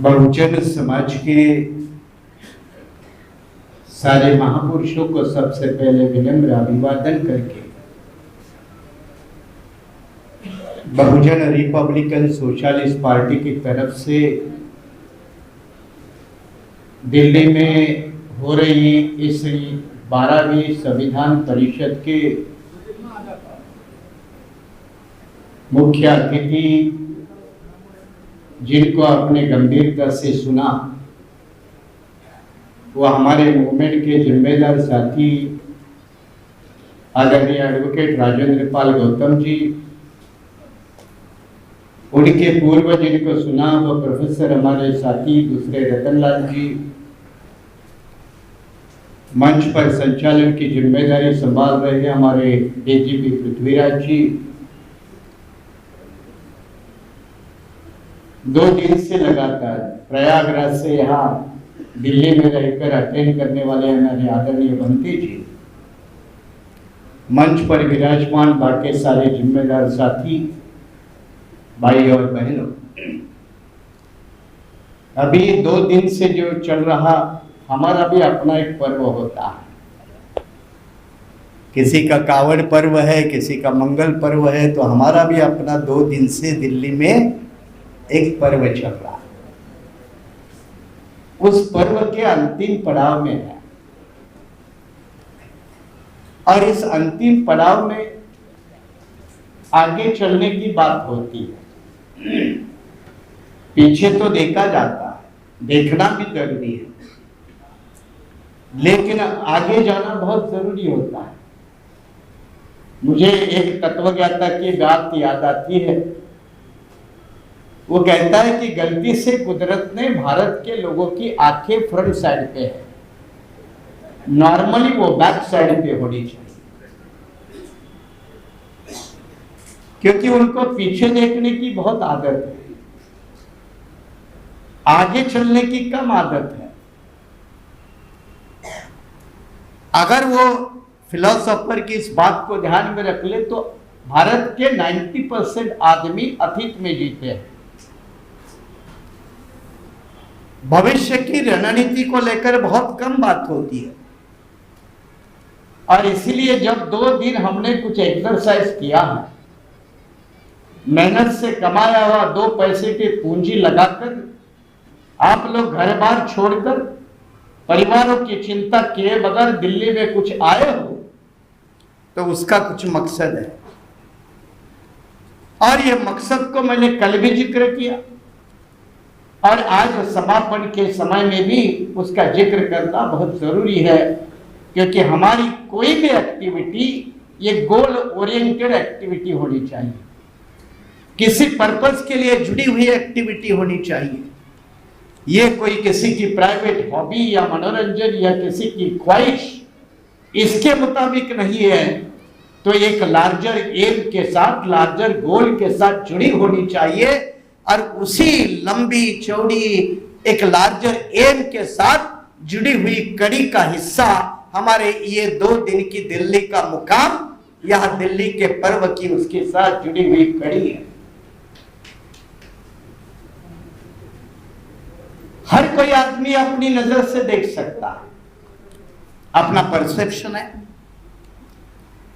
बहुजन समाज के सारे महापुरुषों को सबसे पहले विनम्र अभिवादन करके बहुजन रिपब्लिकन सोशलिस्ट पार्टी की तरफ से दिल्ली में हो रही इस 12वीं संविधान परिषद के मुख्य अतिथि जिनको आपने गंभीरता से सुना वो हमारे मूवमेंट के जिम्मेदार साथी आदरणीय एडवोकेट राजेंद्र पाल गौतम जी, उनके पूर्व जिनको सुना वो प्रोफेसर हमारे साथी दूसरे रतनलाल जी, मंच पर संचालन की जिम्मेदारी संभाल रहे हैं हमारे डीजीपी पृथ्वीराज जी, 2 दिन से लगातार प्रयागराज से यहाँ दिल्ली में रहकर अटेंड करने वाले हमारे आदरणीय बंटी जी, मंच पर विराजमान बाकी सारे जिम्मेदार साथी भाई और बहनों, अभी 2 दिन से जो चल रहा हमारा भी अपना एक पर्व होता है। किसी का कावड़ पर्व है, किसी का मंगल पर्व है, तो हमारा भी अपना 2 दिन से दिल्ली में एक पर्व चल रहा है। उस पर्व के अंतिम पड़ाव में है और इस अंतिम पड़ाव में आगे चलने की बात होती है। पीछे तो देखा जाता है, देखना भी जरूरी है, लेकिन आगे जाना बहुत जरूरी होता है। मुझे एक तत्वज्ञाता की बात याद आती है। वो कहता है कि गलती से कुदरत ने भारत के लोगों की आंखें फ्रंट साइड पे है, नॉर्मली वो बैक साइड पे होनी चाहिए, क्योंकि उनको पीछे देखने की बहुत आदत है, आगे चलने की कम आदत है। अगर वो फिलोसोफर की इस बात को ध्यान में रख ले तो भारत के 90% आदमी अतीत में जीते हैं। भविष्य की रणनीति को लेकर बहुत कम बात होती है और इसीलिए जब 2 दिन हमने कुछ एक्सरसाइज किया है, मेहनत से कमाया हुआ 2 पैसे की पूंजी लगाकर आप लोग घर बार छोड़कर परिवारों की चिंता किए बगैर दिल्ली में कुछ आए हो तो उसका कुछ मकसद है और ये मकसद को मैंने कल भी जिक्र किया और आज समापन के समय में भी उसका जिक्र करना बहुत जरूरी है, क्योंकि हमारी कोई भी एक्टिविटी ये गोल ओरिएंटेड एक्टिविटी होनी चाहिए, किसी पर्पस के लिए जुड़ी हुई एक्टिविटी होनी चाहिए। ये कोई किसी की प्राइवेट हॉबी या मनोरंजन या किसी की ख्वाहिश इसके मुताबिक नहीं है, तो एक लार्जर एम के साथ, लार्जर गोल के साथ जुड़ी होनी चाहिए और उसी लंबी चौड़ी एक लार्जर एम के साथ जुड़ी हुई कड़ी का हिस्सा हमारे ये 2 दिन की दिल्ली का मुकाम, यह दिल्ली के पर्व की उसके साथ जुड़ी हुई कड़ी है। हर कोई आदमी अपनी नजर से देख सकता है, अपना परसेप्शन है।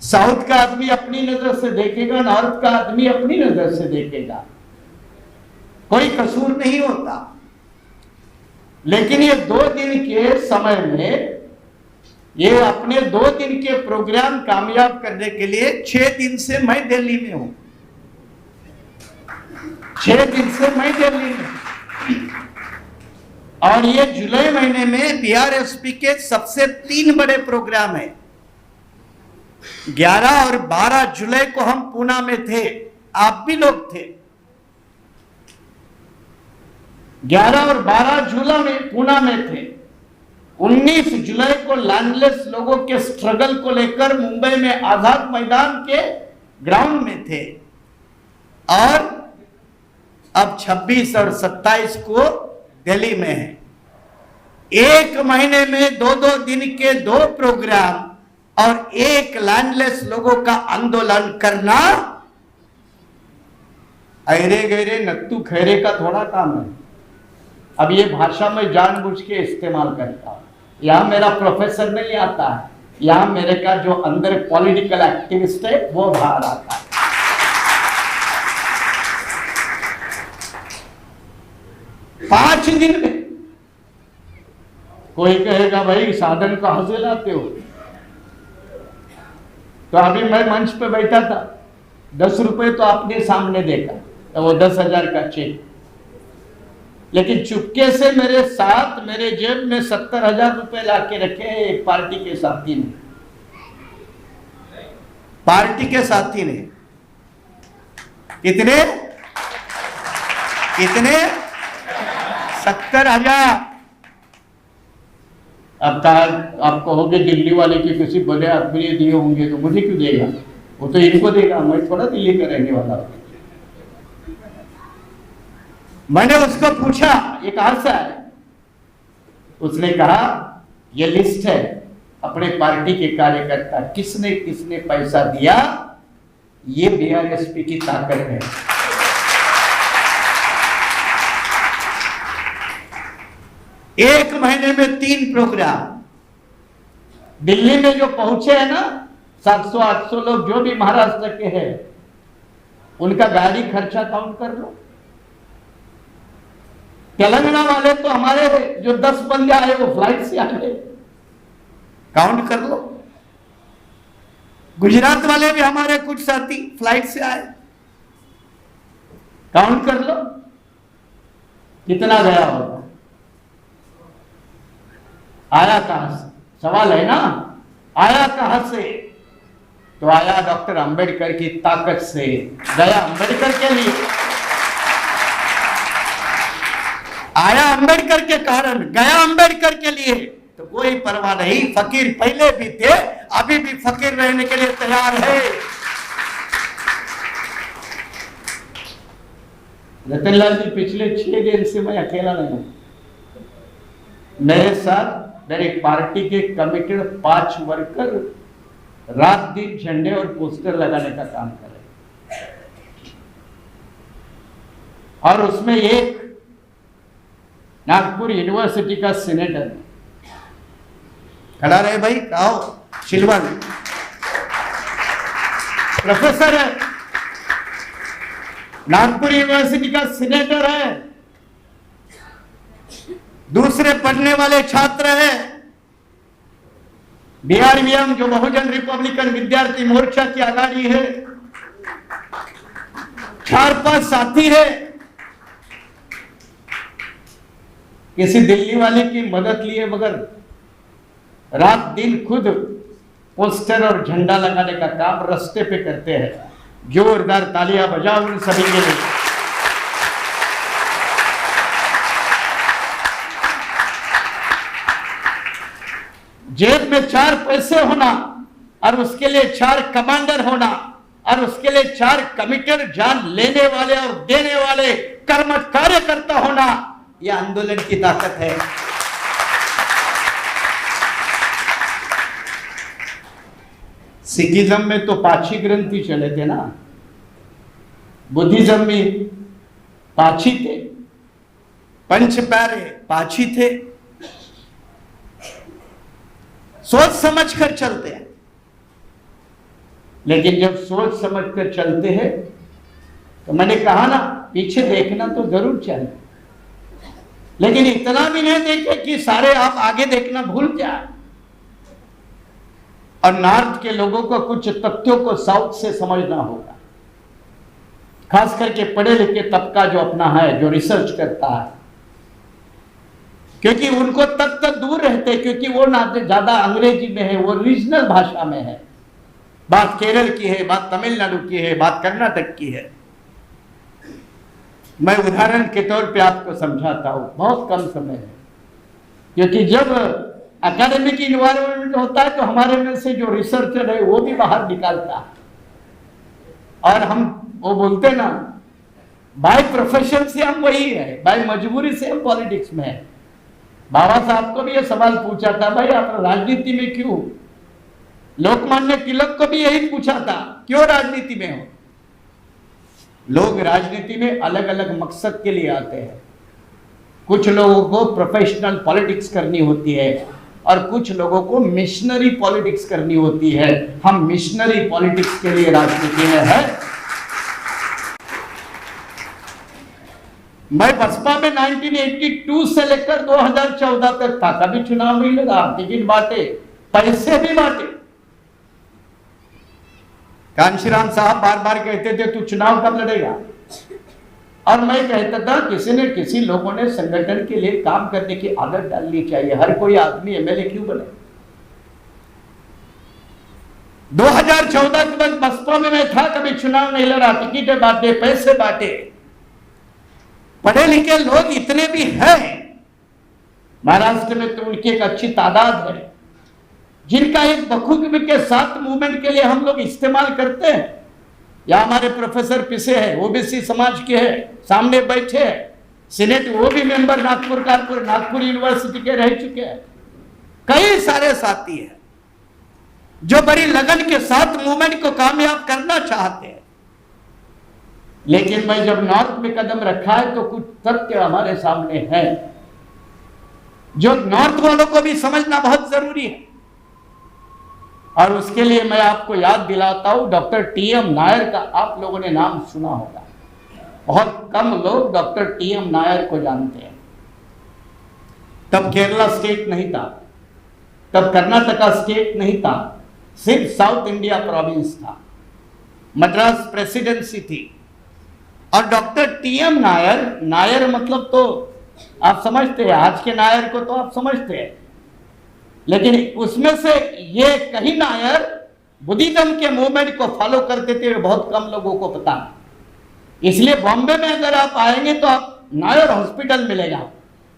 साउथ का आदमी अपनी नजर से देखेगा, नॉर्थ का आदमी अपनी नजर से देखेगा, कोई कसूर नहीं होता। लेकिन ये 2 दिन के समय में ये अपने 2 दिन के प्रोग्राम कामयाब करने के लिए 6 दिन से मैं दिल्ली में हूं, 6 दिन से मैं दिल्ली में, और ये जुलाई महीने में बीआरएसपी के सबसे 3 बड़े प्रोग्राम है। 11 और 12 जुलाई को हम पूना में थे, आप भी लोग थे। 11 और 12 जुलाई में पूना में थे। 19 जुलाई को लैंडलेस लोगों के स्ट्रगल को लेकर मुंबई में आजाद मैदान के ग्राउंड में थे और अब 26 और 27 को दिल्ली में है। 1 महीने में 2-2 दिन के 2 प्रोग्राम और एक लैंडलेस लोगों का आंदोलन करना अरे गहरे नत्तू खैरे का थोड़ा काम है। अब ये भाषा में जानबूझ के इस्तेमाल करता हूं। यहां मेरा प्रोफेसर नहीं आता है, यहां मेरे का जो अंदर पॉलिटिकल एक्टिविस्ट है वो बाहर आता है। पांच दिन में कोई कहेगा भाई साधन कहां से लाते हो? तो अभी मैं मंच पे बैठा था, 10 रुपए तो आपने सामने देखा, तो वो 10,000 का चेक, लेकिन चुपके से मेरे साथ मेरे जेब में 70,000 रुपए ला के रखे हैं एक पार्टी के साथी ने। पार्टी के साथी ने कितने 70,000। अब कहा आप कहोगे दिल्ली वाले की किसी बड़े आदमी ने दिए होंगे तो मुझे क्यों देगा, वो तो इनको देगा, मैं थोड़ा दिल्ली का रहने वाला हूं। मैंने उसको पूछा ये कहां से है? उसने कहा ये लिस्ट है अपने पार्टी के कार्यकर्ता, किसने किसने पैसा दिया, ये बीआरएसपी की ताकत है। एक महीने में 3 प्रोग्राम। दिल्ली में जो पहुंचे हैं ना 700-800 लोग जो भी महाराष्ट्र के हैं, उनका गाड़ी खर्चा काउंट कर लो। तेलंगाना वाले तो हमारे जो 10 बंदे आए वो फ्लाइट से आए, काउंट कर लो। गुजरात वाले भी हमारे कुछ साथी फ्लाइट से आए, काउंट कर लो कितना गया होगा। आया कहां से? सवाल है ना, आया कहां से? तो आया डॉक्टर अंबेडकर की ताकत से, गया अंबेडकर के लिए, आया अंबेडकर के कारण, गया अंबेडकर के लिए। तो कोई परवाह नहीं, फकीर पहले भी थे, अभी भी फकीर रहने के लिए तैयार है। रतनलाल जी पिछले 6 दिन से मैं अकेला नहीं हूं, मेरे साथ मेरी पार्टी के कमिटेड 5 वर्कर रात दिन झंडे और पोस्टर लगाने का काम कर रहे हैं। और उसमें एक नागपुर यूनिवर्सिटी का सीनेटर खड़ा रहे, भाई आओ, शिलवन प्रोफेसर है, नागपुर यूनिवर्सिटी का सीनेटर है, दूसरे पढ़ने वाले छात्र हैं, बीआरवीएम जो बहुजन रिपब्लिकन विद्यार्थी मोर्चा की आघाड़ी है, 4-5 साथी है। किसी दिल्ली वाले की मदद लिए मगर रात दिन खुद पोस्टर और झंडा लगाने का काम रास्ते पे करते हैं। जोरदार तालियां बजाओ उन सभी के लिए। जेब में 4 पैसे होना और उसके लिए 4 कमांडर होना और उसके लिए 4 कमिटेड जान लेने वाले और देने वाले कर्मठ कार्यकर्ता होना, यह आंदोलन की ताकत है। सिखिज्म में तो पाची ग्रंथी चले थे ना, बुद्धिज्म में पाची थे, पंच प्यारे पाची थे। सोच समझ कर चलते हैं, लेकिन जब सोच समझ कर चलते हैं तो मैंने कहा ना, पीछे देखना तो जरूर चाहिए, लेकिन इतना भी नहीं देखे कि सारे आप आगे देखना भूल जाए। और नॉर्थ के लोगों को कुछ तथ्यों को साउथ से समझना होगा, खास करके पढ़े लिखे तबका जो अपना है, जो रिसर्च करता है, क्योंकि उनको तथ्य दूर रहते, क्योंकि वो ना ज्यादा अंग्रेजी में है, वो रीजनल भाषा में है। बात केरल की है, बात तमिलनाडु की है, बात कर्नाटक की है। मैं उदाहरण के तौर पे आपको समझाता हूं, बहुत कम समय है, क्योंकि जब एकेडमिक इन्वायरमेंट होता है तो हमारे में से जो रिसर्चर है वो भी बाहर निकालता है, और हम वो बोलते ना, बाय प्रोफेशन से हम वही है, बाय मजबूरी से हम पॉलिटिक्स में है। बाबा साहब को भी ये सवाल पूछा था, भाई आप राजनीति में क्यों? लोकमान्य तिलक को भी यही पूछा था, क्यों राजनीति में हो? लोग राजनीति में अलग अलग मकसद के लिए आते हैं। कुछ लोगों को प्रोफेशनल पॉलिटिक्स करनी होती है और कुछ लोगों को मिशनरी पॉलिटिक्स करनी होती है। हम मिशनरी पॉलिटिक्स के लिए राजनीति में है। मैं बसपा में 1982 से लेकर 2014 तक था, कभी चुनाव नहीं लगा, टिकट बांटे, पैसे भी बांटे। कांशीराम साहब बार बार कहते थे तू चुनाव कब लड़ेगा, और मैं कहता था किसी न किसी लोगों ने संगठन के लिए काम करने की आदत डालनी चाहिए। हर कोई आदमी एमएलए क्यों बने। 2014 के बाद बसपा में मैं था, कभी चुनाव नहीं लड़ा, टिकटें बांटे, पैसे बांटे। पढ़े लिखे लोग इतने भी हैं महाराष्ट्र में, तो उनकी एक अच्छी तादाद है जिनका एक बखूबी के साथ मूवमेंट के लिए हम लोग इस्तेमाल करते हैं। या हमारे प्रोफेसर पिसे हैं, ओबीसी समाज के हैं, सामने बैठे हैं, सीनेट वो भी मेंबर नागपुर यूनिवर्सिटी के रह चुके हैं। कई सारे साथी हैं जो बड़ी लगन के साथ मूवमेंट को कामयाब करना चाहते हैं। लेकिन मैं जब नॉर्थ में कदम रखा है तो कुछ तथ्य हमारे सामने हैं जो नॉर्थ वालों को भी समझना बहुत जरूरी है। और उसके लिए मैं आपको याद दिलाता हूं, डॉक्टर टीएम नायर का आप लोगों ने नाम सुना होगा। बहुत कम लोग डॉक्टर टीएम नायर को जानते हैं। तब केरला स्टेट नहीं था, तब कर्नाटका स्टेट नहीं था, सिर्फ साउथ इंडिया प्रोविंस था, मद्रास प्रेसिडेंसी थी। और डॉक्टर टीएम नायर, नायर मतलब तो आप समझते हैं, आज के नायर को तो आप समझते हैं, लेकिन उसमें से ये कई नायर बुद्धिज्म के मूवमेंट को फॉलो करते थे, बहुत कम लोगों को पता। इसलिए बॉम्बे में अगर आप आएंगे तो आप नायर हॉस्पिटल मिलेगा।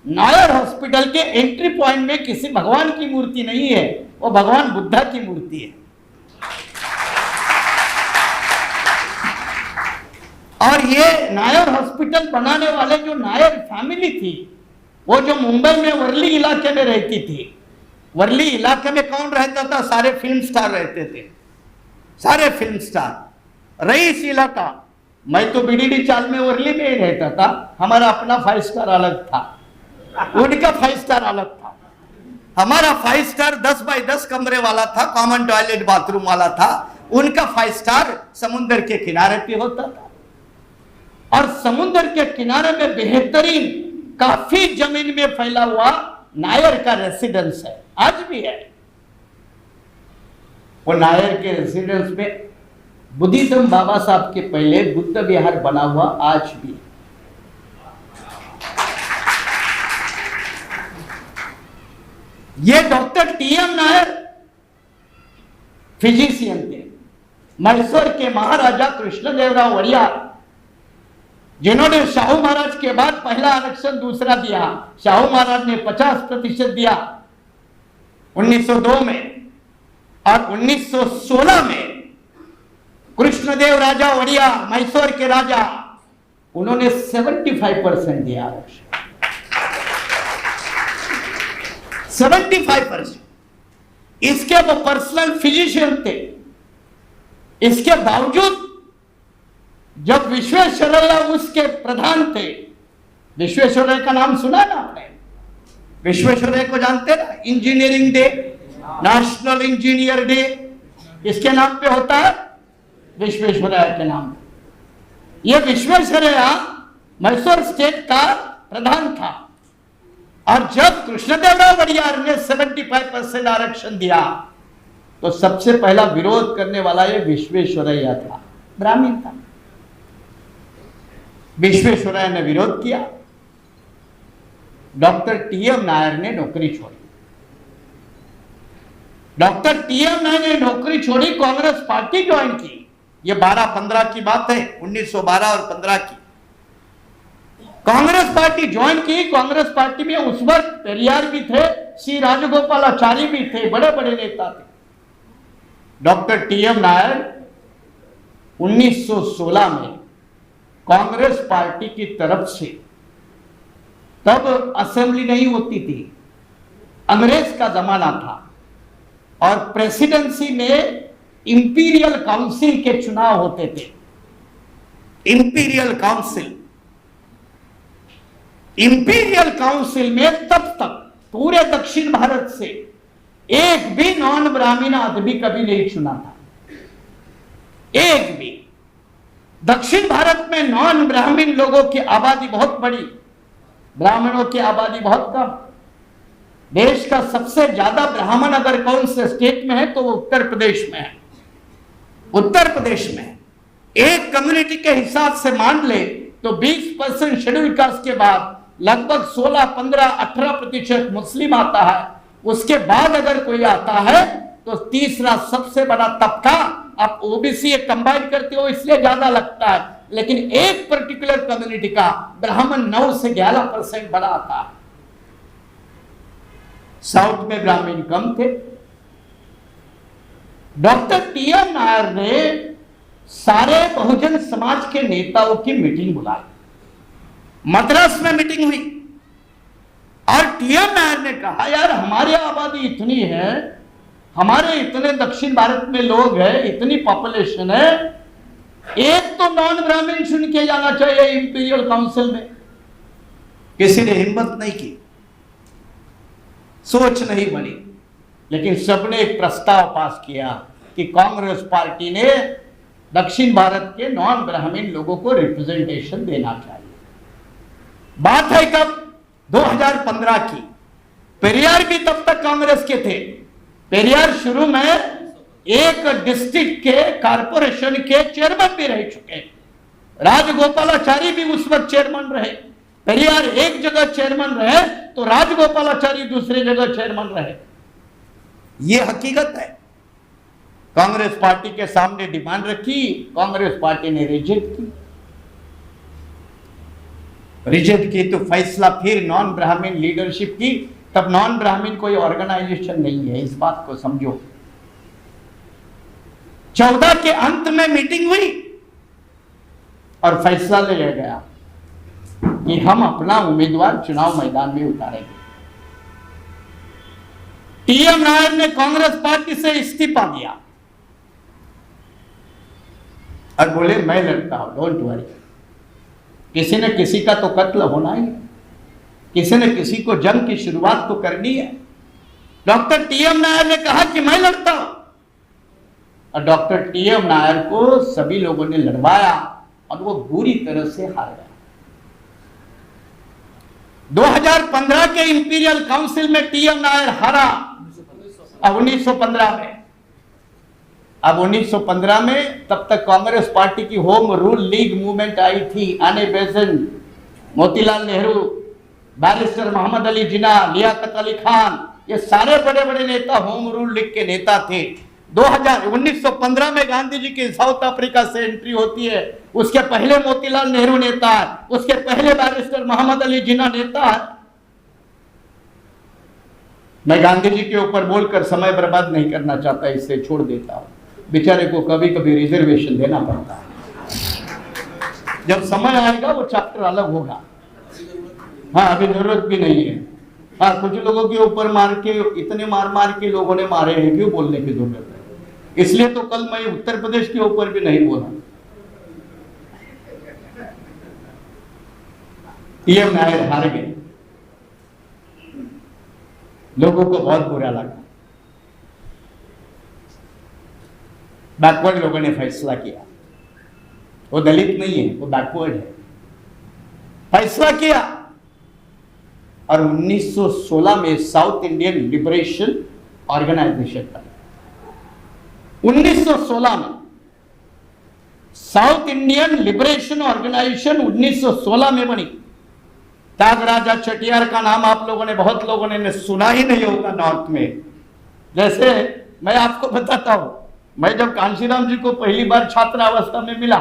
नायर हॉस्पिटल के एंट्री पॉइंट में किसी भगवान की मूर्ति नहीं है, वो भगवान बुद्धा की मूर्ति है। और ये नायर हॉस्पिटल बनाने वाले जो नायर फैमिली थी, वो जो मुंबई में वर्ली इलाके में रहती थी। वर्ली इलाके में कौन रहता था? सारे फिल्म स्टार रहते थे, सारे फिल्म स्टार। रईस इलाका, मैं तो बीडीडी चाल में वर्ली में ही रहता था, हमारा अपना 5 स्टार अलग था, उनका 5 स्टार अलग था। हमारा 5 स्टार 10 बाय 10 कमरे वाला था, कॉमन टॉयलेट बाथरूम वाला था। उनका 5 स्टार समुद्र के किनारे पे होता था। और समुद्र के किनारे में बेहतरीन काफी जमीन में फैला हुआ नायर का रेसिडेंस है, आज भी है। वो नायर के रेसिडेंस में बुद्धिज्म बाबा साहब के पहले बुद्ध विहार बना हुआ आज भी है। ये डॉक्टर टीएम नायर फिजिशियन थे, मैसूर के महाराजा कृष्णदेवराव वड़ियार, जिन्होंने शाहू महाराज के बाद पहला आरक्षण दूसरा दिया। शाहू महाराज ने 50% दिया 1902 में, और 1916 में कृष्णदेव राजा वड़ियार, मैसूर के राजा, उन्होंने 75% दिया आरक्षण, 75%। इसके वो पर्सनल फिजिशियन थे। इसके बावजूद जब विश्वेश्वरैया उसके प्रधान थे, विश्वेश्वरैया का नाम सुना ना आपने? विश्वेश्वरैया को जानते ना? Engineering day, national engineer day इसके नाम पे होता है, विश्वेश्वरैया के नाम पे। ये विश्वेश्वरैया मैसूर स्टेट का प्रधान था। और जब कृष्णदेवराव वड़ियार ने 75% आरक्षण दिया तो सबसे पहला विरोध करने वाला ये विश्वेश्वरैया था, ब्राह्मण था। विश्वेश्वरैया ने विरोध किया, डॉक्टर टीएम नायर ने नौकरी छोड़ी। डॉक्टर टीएम नायर ने नौकरी छोड़ी, कांग्रेस पार्टी ज्वाइन की। ये 12-15 की बात है, 1912 और 15 की। कांग्रेस पार्टी ज्वाइन की। कांग्रेस पार्टी में उस वक्त पेरियार भी थे, सी राजगोपालाचारी भी थे, बड़े बड़े नेता थे। डॉक्टर टीएम नायर 1916 में कांग्रेस पार्टी की तरफ से, तब असेंबली नहीं होती थी, अंग्रेज का जमाना था, और प्रेसिडेंसी में इंपीरियल काउंसिल के चुनाव होते थे। इंपीरियल काउंसिल, इंपीरियल काउंसिल में तब तक पूरे दक्षिण भारत से एक भी नॉन ब्राह्मण आदमी कभी नहीं चुना था, एक भी। दक्षिण भारत में नॉन ब्राह्मण लोगों की आबादी बहुत बड़ी, ब्राह्मणों की आबादी बहुत कम। देश का सबसे ज्यादा ब्राह्मण अगर कौन से स्टेट में है तो वो उत्तर प्रदेश में है। उत्तर प्रदेश में एक कम्युनिटी के हिसाब से मान ले तो 20% शेड्यूल कास्ट के बाद लगभग 16, 15, 18% मुस्लिम आता है। उसके बाद अगर कोई आता है तो तीसरा सबसे बड़ा तबका, आप ओबीसी कंबाइन करते हो इसलिए ज्यादा लगता है, लेकिन एक पर्टिकुलर कम्युनिटी का ब्राह्मण 9 से 11% बड़ा आता है। साउथ में ब्राह्मण कम थे। Doctor TM. नायर ने सारे बहुजन समाज के नेताओं की मीटिंग बुलाई, मद्रास में मीटिंग हुई और टी.एम. नायर ने कहा यार हमारी आबादी इतनी है, हमारे इतने दक्षिण भारत में लोग हैं, इतनी पॉपुलेशन है, एक तो नॉन ब्राह्मण चुन के जाना चाहिए इंपीरियल काउंसिल में। किसी ने हिम्मत नहीं की, सोच नहीं बनी, लेकिन सबने एक प्रस्ताव पास किया कि कांग्रेस पार्टी ने दक्षिण भारत के नॉन ब्राह्मण लोगों को रिप्रेजेंटेशन देना चाहिए। बात है कब? 2015 की। पेरियार भी तब तक कांग्रेस के थे। पेरियार शुरू में एक डिस्ट्रिक्ट के कारपोरेशन के चेयरमैन भी रह चुके। राजगोपालाचारी भी उस वक्त चेयरमैन रहे। पेरियार एक जगह चेयरमैन रहे तो राजगोपालाचारी दूसरी जगह चेयरमैन रहे। यह हकीकत है। कांग्रेस पार्टी के सामने डिमांड रखी, कांग्रेस पार्टी ने रिजेक्ट की। रिजेक्ट की तो फैसला फिर नॉन ब्राह्मण लीडरशिप की। तब नॉन ब्राह्मण कोई ऑर्गेनाइजेशन नहीं है, इस बात को समझो। 14 के अंत में मीटिंग हुई और फैसला लिया गया कि हम अपना उम्मीदवार चुनाव मैदान में उतारेंगे। टी.एम. नायर ने कांग्रेस पार्टी से इस्तीफा दिया और बोले मैं लड़ता हूं, डोंट वरी। किसी ने किसी का तो कत्ल होना ही है, किसी ने किसी को जंग की शुरुआत तो करनी है। Doctor TM. नायर ने कहा कि मैं लड़ता हूं और डॉक्टर टी.एम. नायर को सभी लोगों ने लड़वाया और वो बुरी तरह से हार गया। 2015 के इंपीरियल काउंसिल में टी.एम. नायर हारा। अब 1915 में, अब 1915 में तब तक कांग्रेस पार्टी की होम रूल लीग मूवमेंट आई थी। आने बेज़ंत, मोतीलाल नेहरू, बैरिस्टर मोहम्मद अली जिन्ना, लियाकत अली खान, ये सारे बड़े बड़े नेता होम रूल लीग के नेता थे। 1915 में गांधी जी की साउथ अफ्रीका से एंट्री होती है। उसके पहले मोतीलाल नेहरू नेता है, उसके पहले बैरिस्टर मोहम्मद अली जिन्ना नेता है। मैं गांधी जी के ऊपर बोलकर समय बर्बाद नहीं करना चाहता, इससे छोड़ देता हूं। बेचारे को कभी कभी रिजर्वेशन देना पड़ता है। जब समय आएगा वो चैप्टर अलग होगा। हाँ, अभी जरूरत भी नहीं है। हाँ, कुछ लोगों के ऊपर मार के, इतने मार के लोगों ने मारे हैं, क्यों बोलने की जरूरत है? इसलिए तो कल मैं उत्तर प्रदेश के ऊपर भी नहीं बोला। टी.एम. नायर हार गए, लोगों को बहुत बुरा लगा। बैकवर्ड लोगों ने फैसला किया, वो दलित नहीं है, वो बैकवर्ड है, फैसला किया और 1916 में साउथ इंडियन लिबरेशन ऑर्गेनाइजेशन बना। 1916 में साउथ इंडियन लिबरेशन ऑर्गेनाइजेशन 1916 में बनी। त्यागराजा चेटियार का नाम आप लोगों ने, बहुत लोगों ने सुना ही नहीं होगा नॉर्थ में। जैसे मैं आपको बताता हूं, मैं जब कांशीराम जी को पहली बार छात्रावस्था में मिला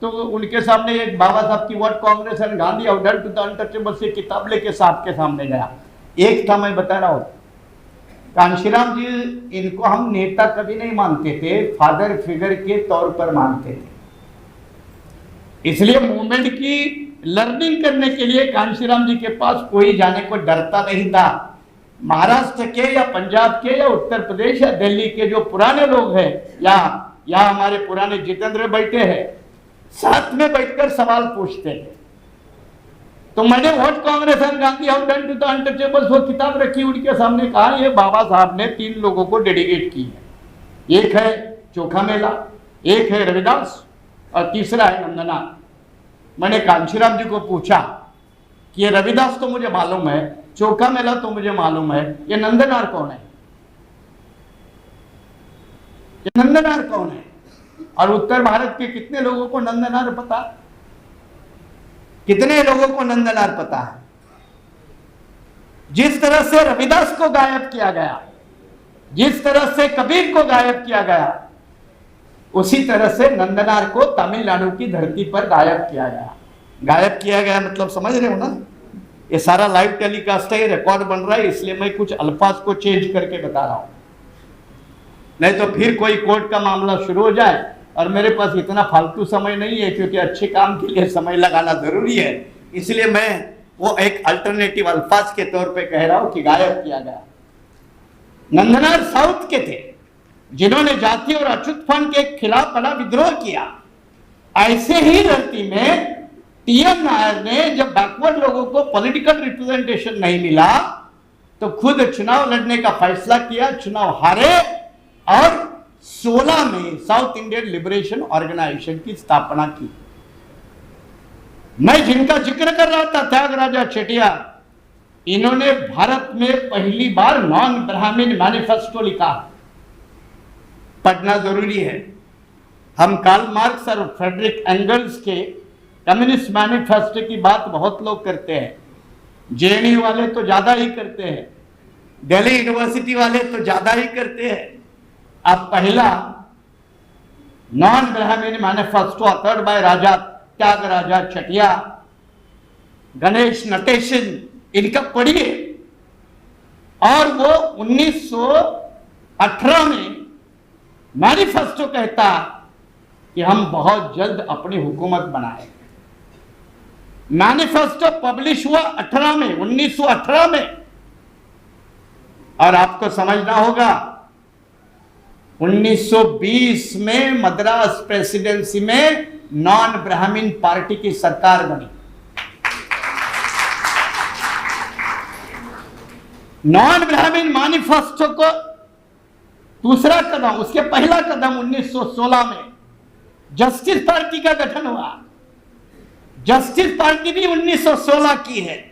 तो उनके सामने एक बाबा साहब की what Congress and Gandhi out to the untouchable से किताब लेके साहब के सामने गया। एक था, मैं बता रहा हूं, कांशीराम जी, इनको हम नेता कभी नहीं मानते थे, फादर फिगर के तौर पर मानते थे। इसलिए मूवमेंट की लर्निंग करने के लिए कांशीराम जी के पास कोई जाने को डरता नहीं था। महाराष्ट्र के या पंजाब के या उत्तर प्रदेश या दिल्ली के जो पुराने लोग हैं, या हमारे पुराने जितेंद्र बैठे हैं, साथ में बैठकर सवाल पूछते हैं। तो मैंने what Congress and Gandhi how done to the untouchables वो किताब रखी, उनके सामने कहा ये बाबा साहब ने 3 लोगों को डेडिकेट की है, एक है चोखा मेला, एक है रविदास और तीसरा है नंदनाथ। मैंने कांशीराम जी को पूछा कि ये रविदास तो मुझे मालूम है, चोखा मेला तो मुझे मालूम है, ये नंदनार कौन है? ये नंदनार कौन है? और उत्तर भारत के कितने लोगों को नंदनार पता? कितने लोगों को नंदनार पता है? जिस तरह से रविदास को गायब किया गया, जिस तरह से कबीर को गायब किया गया, उसी तरह से नंदनार को तमिलनाडु की धरती पर गायब किया गया। गायब किया गया मतलब समझ रहे हो ना? ये सारा लाइव टेलीकास्ट है, रिकॉर्ड बन रहा है, इसलिए मैं कुछ अल्फाज को चेंज करके बता रहा हूं, नहीं तो फिर कोई कोर्ट का मामला शुरू हो जाए। और मेरे पास इतना फालतू समय नहीं है, क्योंकि अच्छे काम के लिए समय लगाना जरूरी है, इसलिए मैं वो एक अल्टरनेटिव अल्फाज के तौर पे कह रहा हूं कि गायब किया गया। नंदनार साउथ के थे जिन्होंने जाति और अछूत फंड के खिलाफ बड़ा विद्रोह किया। ऐसे ही धरती में टीएम नायर ने जब बैकवर्ड लोगों को पॉलिटिकल रिप्रेजेंटेशन नहीं मिला तो खुद चुनाव लड़ने का फैसला किया, चुनाव हारे और 16 में साउथ इंडियन लिबरेशन ऑर्गेनाइजेशन की स्थापना की। मैं जिनका जिक्र कर रहा था त्यागराजा चेटियार, इन्होंने भारत में पहली बार नॉन ब्राह्मण मैनिफेस्टो लिखा। पढ़ना जरूरी है। हम कार्ल मार्क्स और फ्रेडरिक एंगल्स के कम्युनिस्ट मैनिफेस्टो की बात बहुत लोग करते हैं, जेएनयू वाले तो ज्यादा ही करते हैं, दिल्ली यूनिवर्सिटी वाले तो ज्यादा ही करते हैं। अब पहला नॉन ब्राह्मण मैनिफेस्टो ऑथर्ड बाय राजा त्यागराजा चेटियार, गणेश नटेशन, इनका पढ़िए। और वो 1918 में मैनिफेस्टो कहता कि हम बहुत जल्द अपनी हुकूमत बनाएंगे। मैनिफेस्टो पब्लिश हुआ 1918 में। और आपको समझना होगा 1920 में मद्रास प्रेसिडेंसी में नॉन ब्राह्मण पार्टी की सरकार बनी। नॉन ब्राह्मण मैनिफेस्टो को दूसरा कदम, उसके पहला कदम 1916 में जस्टिस पार्टी का गठन हुआ। जस्टिस पार्टी भी 1916 की है।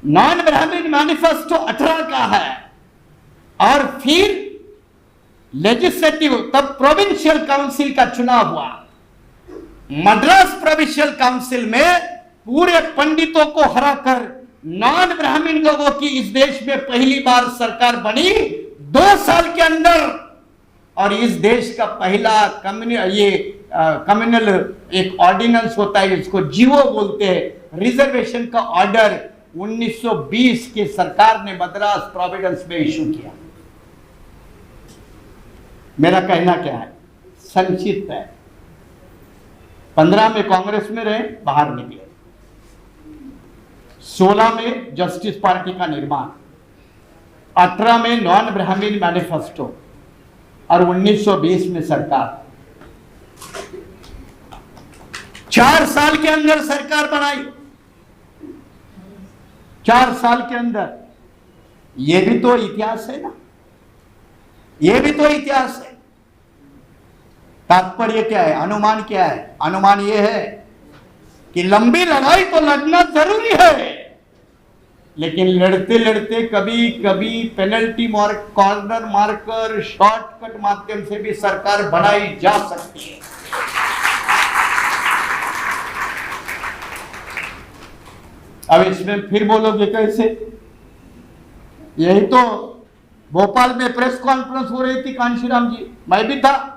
नॉन ब्राह्मण मैनिफेस्टो 18 का है। और फिर लेजिस्लेटिव, तब प्रोविंशियल काउंसिल का चुनाव हुआ। मद्रास प्रोविंशियल काउंसिल में पूरे पंडितों को हराकर नॉन ब्राह्मण लोगों की इस देश में पहली बार सरकार बनी 2 साल के अंदर। और इस देश का पहला कम्युनल एक ऑर्डिनेंस होता है, इसको जीवो बोलते हैं, रिजर्वेशन का ऑर्डर 1920 की सरकार ने मद्रास प्रोविडेंस में इशू किया। मेरा कहना क्या है, संक्षिप्त है। 15 में कांग्रेस में रहे, बाहर निकले। 16 में जस्टिस पार्टी का निर्माण, 18 में नॉन ब्राह्मण मैनिफेस्टो और 1920 में सरकार। 4 साल के अंदर सरकार बनाई। 4 साल के अंदर। यह भी तो इतिहास है ना, यह भी तो इतिहास है। तात्पर्य क्या है, अनुमान क्या है? अनुमान यह है कि लंबी लड़ाई तो लड़ना जरूरी है, लेकिन लड़ते लड़ते कभी कभी penalty mark, corner marker, shortcut माध्यम से भी सरकार बनाई जा सकती है। अब इसमें फिर बोलोगे कैसे? यही तो भोपाल में प्रेस कॉन्फ्रेंस हो रही थी कांशीराम जी, मैं भी था।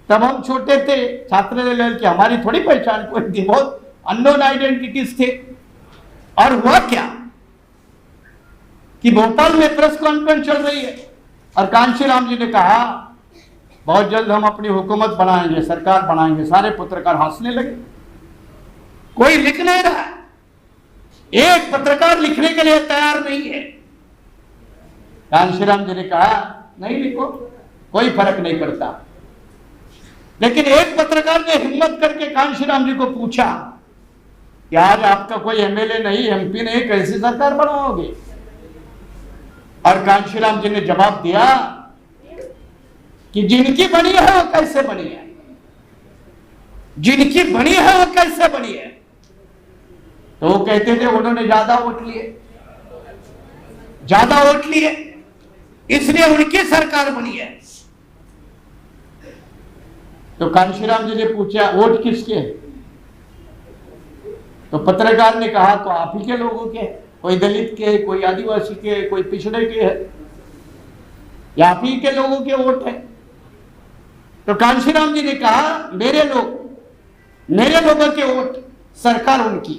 तब हम छोटे थे, छात्र लेवल की, हमारी थोड़ी पहचान कोई थी, बहुत अननोन आइडेंटिटीज थे। और हुआ क्या कि भोपाल में प्रेस कॉन्फ्रेंस चल रही है और कांशीराम जी ने कहा बहुत जल्द हम अपनी हुकूमत बनाएंगे, सरकार बनाएंगे। सारे पत्रकार हंसने लगे, कोई लिख नहीं रहा, एक पत्रकार लिखने के लिए तैयार नहीं है। कांशीराम जी ने कहा नहीं लिखो, कोई फर्क नहीं पड़ता। लेकिन एक पत्रकार ने हिम्मत करके कांशीराम जी को पूछा कि आज आपका कोई एमएलए नहीं, एमपी नहीं, कैसी सरकार बनाओगे? और कांशीराम जी ने जवाब दिया कि जिनकी बनी है वो कैसे बनी है, जिनकी बनी है वो कैसे बनी है। तो वो कहते थे उन्होंने ज्यादा वोट लिए, ज्यादा वोट लिए, इसलिए उनकी सरकार बनी है। तो कांशीराम जी ने पूछा वोट किसके? तो पत्रकार ने कहा तो आप ही के लोगों के, कोई दलित के, कोई आदिवासी के, कोई पिछड़े के है, या आप ही के लोगों के वोट है। तो कांशीराम जी ने कहा मेरे लोग, मेरे लोगों के वोट, सरकार उनकी।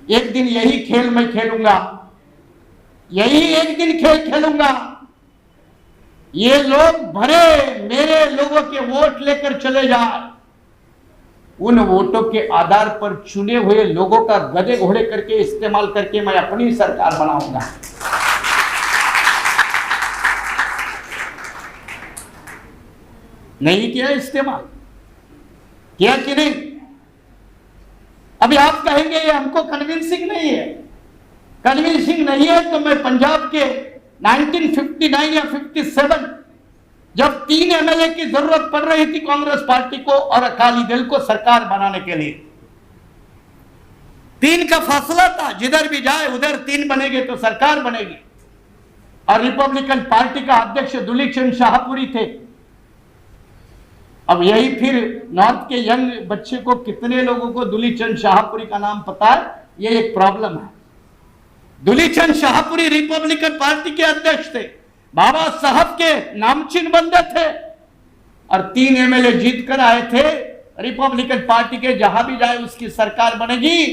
एक दिन यही खेल मैं खेलूंगा, यही एक दिन खेल खेलूंगा। ये लोग भरे मेरे लोगों के वोट लेकर चले जाए, उन वोटों के आधार पर चुने हुए लोगों का गधे घोड़े करके इस्तेमाल करके मैं अपनी सरकार बनाऊंगा। नहीं किया इस्तेमाल, किया कि नहीं? अभी आप कहेंगे ये हमको कन्विंसिंग नहीं है। कन्विंसिंग नहीं है तो मैं पंजाब के 1959 या 57 जब 3 एमएलए की जरूरत पड़ रही थी कांग्रेस पार्टी को और अकाली दल को सरकार बनाने के लिए, 3 का फासला था, जिधर भी जाए उधर 3 बनेंगे तो सरकार बनेगी। और रिपब्लिकन पार्टी का अध्यक्ष दुलीप चंद शाहपुरी थे। अब यही फिर नॉर्थ के यंग बच्चे को कितने लोगों को दुलीप चंद शाहपुरी का नाम पता है, ये एक प्रॉब्लम है। दुलीप चंद शाहपुरी रिपब्लिकन पार्टी के अध्यक्ष थे, बाबा साहब के नामचीन बंदे थे और 3 एमएलए जीत कर आए थे रिपब्लिकन पार्टी के। जहां भी जाए उसकी सरकार बनेगी।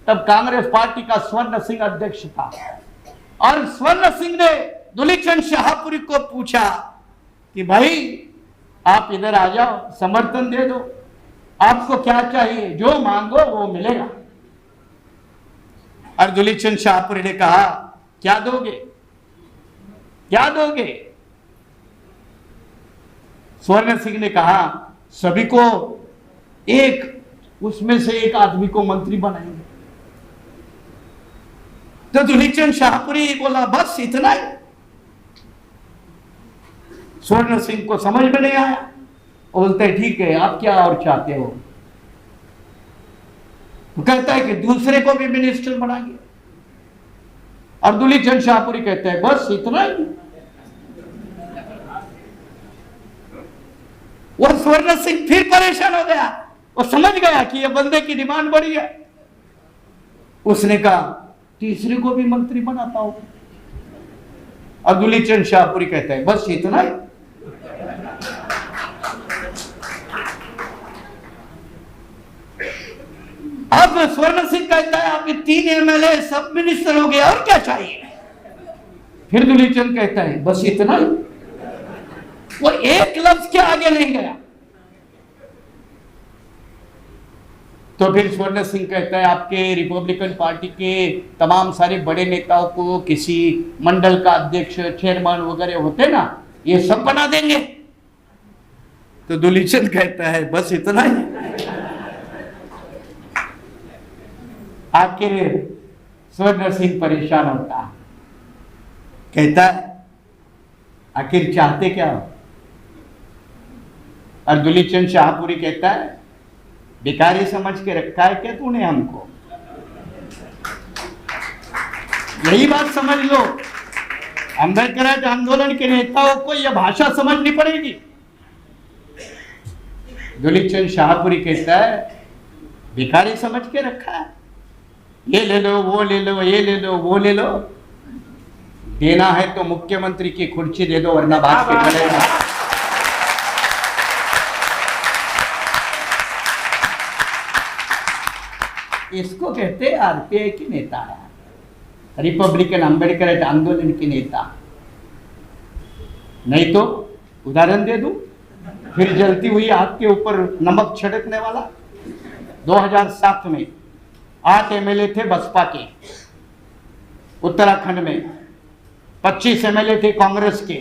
तब कांग्रेस पार्टी का स्वर्ण सिंह अध्यक्ष था और स्वर्ण सिंह ने दुलीप चंद शाहपुरी को पूछा कि भाई आप इधर आ जाओ, समर्थन दे दो, आपको क्या चाहिए, जो मांगो वो मिलेगा। और दुलीप चंद शाहपुरी ने कहा क्या दोगे, क्या दोगे? स्वर्ण सिंह ने कहा सभी को एक, उसमें से एक आदमी को मंत्री बनाएंगे। तो दुलीप चंद शाहपुरी बोला बस इतना ही। स्वर्ण सिंह को समझ में नहीं आया, बोलते ठीक है आप क्या और चाहते हो? तो कहता है कि दूसरे को भी मिनिस्टर बनाएंगे। और दुलीप चंद शाहपुरी कहते हैं बस इतना ही। वो स्वर्ण सिंह फिर परेशान हो गया, वो समझ गया कि ये बंदे की डिमांड बड़ी है। उसने कहा तीसरे को भी मंत्री बनाता हूं। और दुलीप चंद शाहपुरी कहते हैं बस इतना ही। अब स्वर्ण सिंह कहता है आपके 3 एमएलए सब मिनिस्टर हो गए और क्या चाहिए? फिर दुलीप चंद कहता है बस इतना ही। वो एक लफ्ज के आगे नहीं गया। तो फिर स्वर्ण सिंह कहता है आपके रिपब्लिकन पार्टी के तमाम सारे बड़े नेताओं को किसी मंडल का अध्यक्ष, चेयरमैन वगैरह होते ना, ये सब बना देंगे। तो दुलीप चंद कहता है बस इतना ही। आखिर स्वर्ण सिंह परेशान होता है, कहता है आखिर चाहते क्या हो? और दुलीप चंद शाहपुरी कहता है भिखारी समझ के रखा है क्या तूने हमको? यही बात समझ लो। अम्बेडकर आंदोलन के नेताओं को यह भाषा समझनी पड़ेगी। दुलीप चंद शाहपुरी कहता है भिखारी समझ के रखा है, ये ले लो, वो ले लो, ये ले लो, वो ले लो। देना है तो मुख्यमंत्री की कुर्सी दे दो वरना भाग के चलेगा। इसको कहते हैं आरपीआई के नेता है, रिपब्लिकन अम्बेडकर आंदोलन के नेता। नहीं तो उदाहरण दे दूं, फिर जलती हुई आग के ऊपर नमक छिड़कने वाला। 2007 में 8 एमएलए थे बसपा के उत्तराखंड में, 25 एमएलए थे कांग्रेस के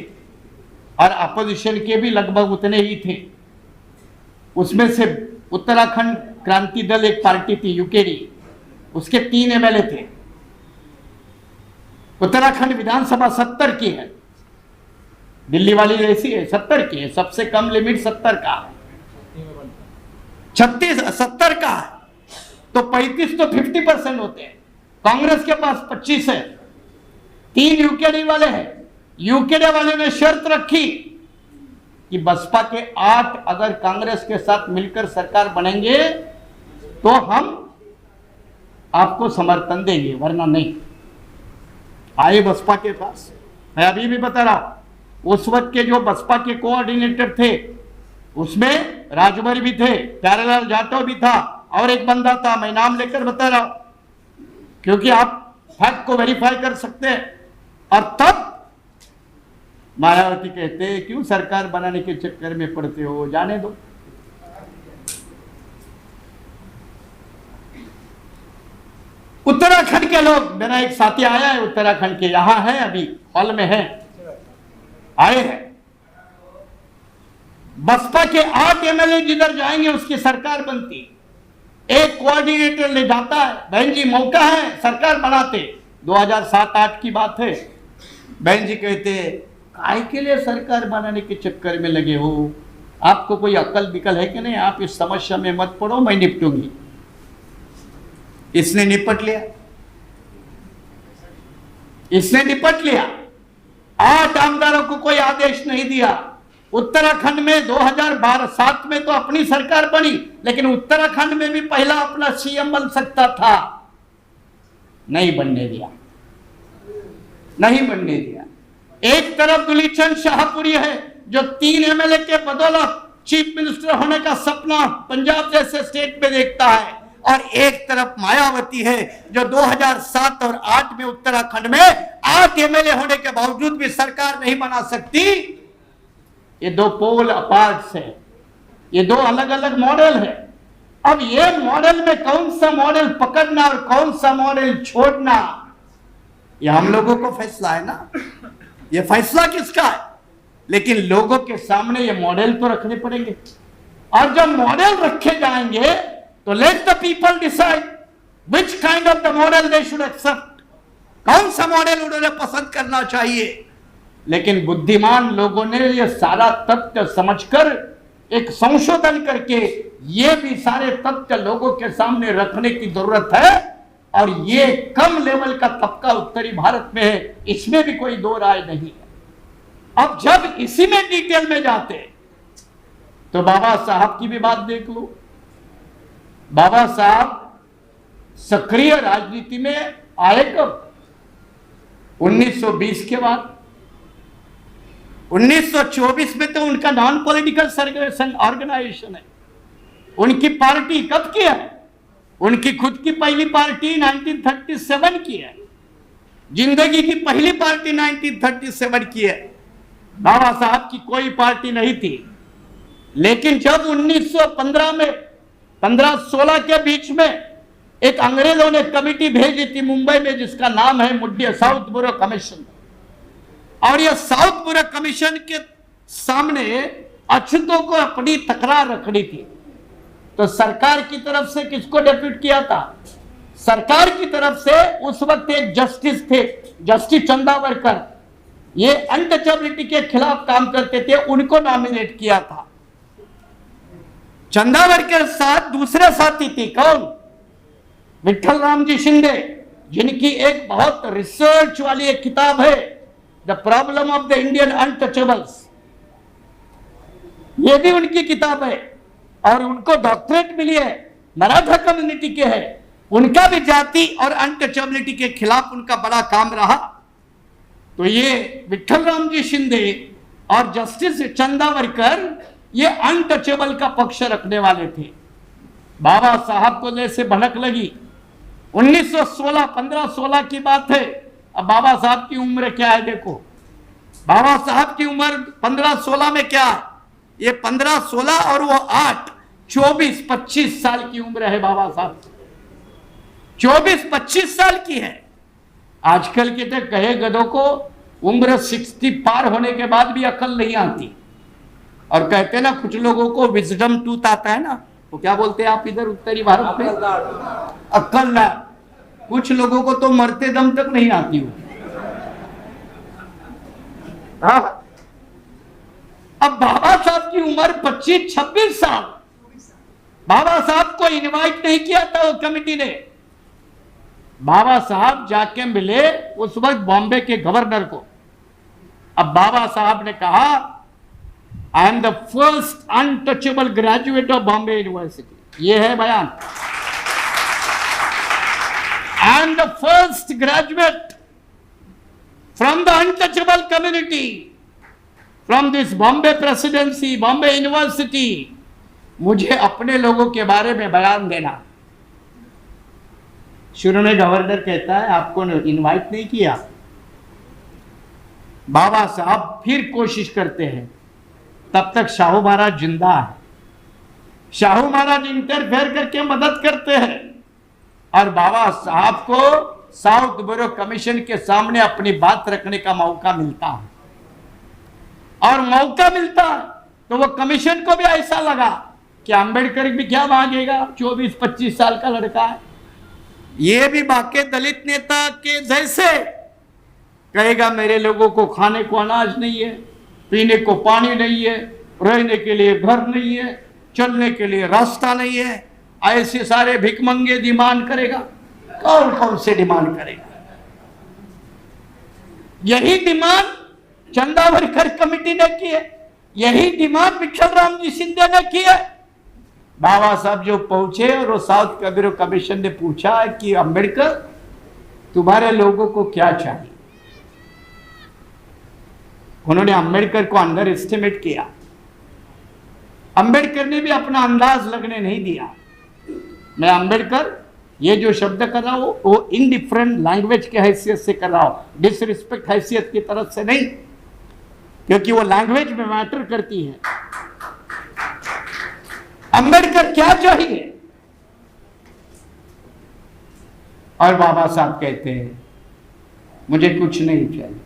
और अपोजिशन के भी लगभग उतने ही थे। उसमें से उत्तराखंड क्रांति दल एक पार्टी थी यूकेडी, उसके 3 एमएलए थे। उत्तराखंड विधानसभा 70 की है, दिल्ली वाली जैसी है, 70 की है, सबसे कम लिमिट 70 का है, 70 का है, तो 35 तो 50% होते हैं। कांग्रेस के पास 25 है, 3 यूकेडी वाले हैं। यूकेडी वाले ने शर्त रखी कि बसपा के 8 अगर कांग्रेस के साथ मिलकर सरकार बनेंगे तो हम आपको समर्थन देंगे, वरना नहीं। आए बसपा के पास, मैं अभी भी बता रहा हूं, उस वक्त के जो बसपा के कोऑर्डिनेटर थे उसमें राजभर भी थे, प्यारेलाल जाटव भी था, और एक बंदा था, मैं नाम लेकर बता रहा हूं क्योंकि आप फैक्ट को वेरीफाई कर सकते हैं। और तब मायावती कहते क्यों सरकार बनाने के चक्कर में पड़ते हो, जाने दो। उत्तराखंड के लोग, मेरा एक साथी आया है उत्तराखंड के, यहां है, अभी हॉल में है, आए हैं। बसपा के 8 एमएलए जिधर जाएंगे उसकी सरकार बनती, एक कोऑर्डिनेटर ले जाता है, बहन जी मौका है सरकार बनाते। 2007-8 की बात है। बहन जी कहते काय के लिए सरकार बनाने के चक्कर में लगे हो, आपको कोई अकल बिकल है कि नहीं, आप इस समस्या में मत पड़ो, मैं निपटूंगी। इसने निपट लिया, इसने निपट लिया। 8 आमदारों को कोई आदेश नहीं दिया। उत्तराखंड में 2007 में तो अपनी सरकार बनी, लेकिन उत्तराखंड में भी पहला अपना सीएम बन सकता था, नहीं बनने दिया, नहीं बनने दिया। एक तरफ दुलीचंद शाहपुरी है जो 3 एमएलए के बदौलत चीफ मिनिस्टर होने का सपना पंजाब जैसे स्टेट में देखता है, और एक तरफ मायावती है जो 2007 और 8 में उत्तराखंड में 8 एमएलए होने के बावजूद भी सरकार नहीं बना सकती। ये 2 पोल अपार्ट है, ये 2 अलग अलग मॉडल है। अब ये मॉडल में कौन सा मॉडल पकड़ना और कौन सा मॉडल छोड़ना, ये हम लोगों को फैसला है ना, ये फैसला किसका है। लेकिन लोगों के सामने ये मॉडल तो रखने पड़ेंगे, और जब मॉडल रखे जाएंगे तो let the people decide which kind of the model they should accept, कौन सा मॉडल उन्हें पसंद करना चाहिए। लेकिन बुद्धिमान लोगों ने ये सारा तथ्य समझकर एक संशोधन करके ये भी सारे तथ्य लोगों के सामने रखने की जरूरत है, और ये कम लेवल का तबका उत्तरी भारत में है, इसमें भी कोई 2 राय नहीं है। अब जब इसी में डिटेल में जाते तो बाबा साहब की भी बात देख लो। बाबा साहब सक्रिय राजनीति में आए कब, 1920 के बाद। 1924 में तो उनका नॉन पॉलिटिकल ऑर्गेनाइजेशन है। उनकी पार्टी कब की है, उनकी खुद की पहली पार्टी 1937 की है, जिंदगी की पहली पार्टी 1937 की है। बाबा साहब की कोई पार्टी नहीं थी, लेकिन जब 1915 में 15-16 के बीच में एक अंग्रेजों ने कमिटी भेजी थी मुंबई में जिसका नाम है मुड्डे साउथ ब्यूरो कमीशन, और यह साउथ ब्यूरो कमीशन के सामने अछूतों को अपनी तकरार रखनी थी, तो सरकार की तरफ से किसको डेप्यूट किया था, सरकार की तरफ से उस वक्त एक जस्टिस थे, जस्टिस चंदावरकर, ये अनटचेबिलिटी के खिलाफ काम करते थे, उनको नॉमिनेट किया था। चंदावरकर साथ दूसरे साथी थे कौन, विठल राम जी शिंदे, जिनकी एक बहुत रिसर्च वाली एक किताब है the problem of the Indian untouchables, ये भी उनकी किताब है, और उनको डॉक्टरेट मिली है, मराठा कम्युनिटी के है। उनका भी जाति और अनटचेबिलिटी के खिलाफ उनका बड़ा काम रहा। तो ये विठल राम जी शिंदे और जस्टिस चंदावरकर ये अनटचेबल का पक्ष रखने वाले थे। बाबा साहब को जैसे भनक लगी, 1916 15-16 की बात है। अब बाबा साहब की उम्र क्या है देखो, बाबा साहब की उम्र 15-16 में क्या है, ये 15-16 और वो 8 24-25 साल की उम्र है बाबा साहब, 24-25 साल की है। आजकल के तो कहे गधों को उम्र 60 पार होने के बाद भी अकल नहीं आती, और कहते ना कुछ लोगों को विजडम टूथ आता है ना, वो क्या बोलते हैं आप इधर उत्तरी भारत में, अक्ल ना। कुछ लोगों को तो मरते दम तक नहीं आती हो। अब बाबा साहब की उम्र 25-26 साल, बाबा साहब को इनवाइट नहीं किया था वो कमेटी ने। बाबा साहब जाके मिले उस वक्त बॉम्बे के गवर्नर को। अब बाबा साहब ने कहा, I am the first untouchable graduate of Bombay university. ये है बयान, I am the first graduate from the untouchable community from this Bombay presidency, Bombay university. मुझे अपने लोगों के बारे में बयान देना। शुरू में गवर्नर कहता है आपको इनवाइट नहीं किया। बाबा साहब फिर कोशिश करते हैं, तब तक शाहू महाराज जिंदा है। शाहू महाराज इंटरफेयर करके मदद करते हैं और बाबा साहब को साउथ ब्यूरो कमीशन के सामने अपनी बात रखने का मौका मिलता है। और मौका मिलता है तो वो कमीशन को भी ऐसा लगा कि अंबेडकर भी क्या मांगेगा, 24-25 साल का लड़का है, ये भी बाकी दलित नेता के जैसे कहेगा मेरे लोगों को खाने को अनाज नहीं है, पीने को पानी नहीं है, रहने के लिए घर नहीं है, चलने के लिए रास्ता नहीं है, ऐसे सारे भिखमंगे डिमांड करेगा। कौन कौन से डिमांड करेगा? यही डिमांड चंदावरकर कमेटी ने की है, यही डिमांड विठल राम जी सिंधिया ने की है। बाबा साहब जो पहुंचे और वो साउथ ब्यूरो कमीशन ने पूछा कि अंबेडकर तुम्हारे लोगों को क्या चाहिए। उन्होंने अंबेडकर को अंडर एस्टिमेट किया। अंबेडकर ने भी अपना अंदाज लगने नहीं दिया। मैं अंबेडकर ये जो शब्द कर रहा हूं वो इनडिफरेंट लैंग्वेज के हैसियत से कर रहा हूं, डिसरिस्पेक्ट हैसियत की तरफ से नहीं, क्योंकि वो लैंग्वेज में मैटर करती है। अंबेडकर क्या चाहिए? और बाबा साहब कहते हैं मुझे कुछ नहीं चाहिए।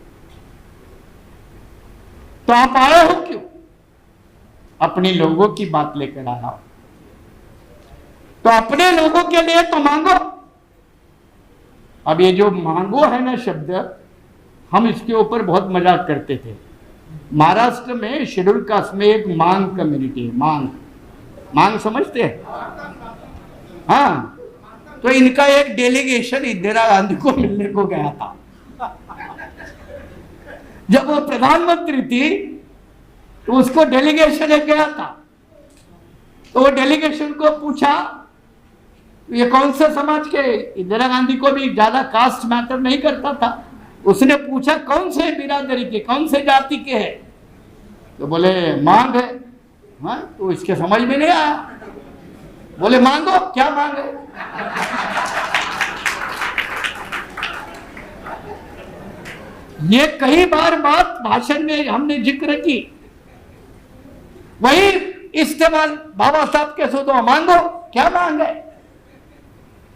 तो आप आए हो क्यों? अपने लोगों की बात लेकर आया हो, तो अपने लोगों के लिए तो मांगो। अब ये जो मांगो है ना शब्द, हम इसके ऊपर बहुत मजाक करते थे। महाराष्ट्र में शेड्यूल कास्ट में एक मांग कम्युनिटी है। मांग समझते हैं? हाँ, तो इनका एक डेलीगेशन इंदिरा गांधी को मिलने को गया था। जब वो प्रधानमंत्री थी तो उसको डेलीगेशन एक गया था, तो वो डेलीगेशन को पूछा ये कौन से समाज के? इंदिरा गांधी को भी ज्यादा कास्ट मैटर नहीं करता था। उसने पूछा कौन से बिरादरी के, कौन से जाति के हैं? तो बोले मांग है। हाँ, तो इसके समझ में नहीं आया। बोले मांगो, क्या मांगे? ये कई बार बात भाषण में हमने जिक्र की, वही इस्तेमाल बाबा साहब के सुनो, मांगो, क्या मांगे?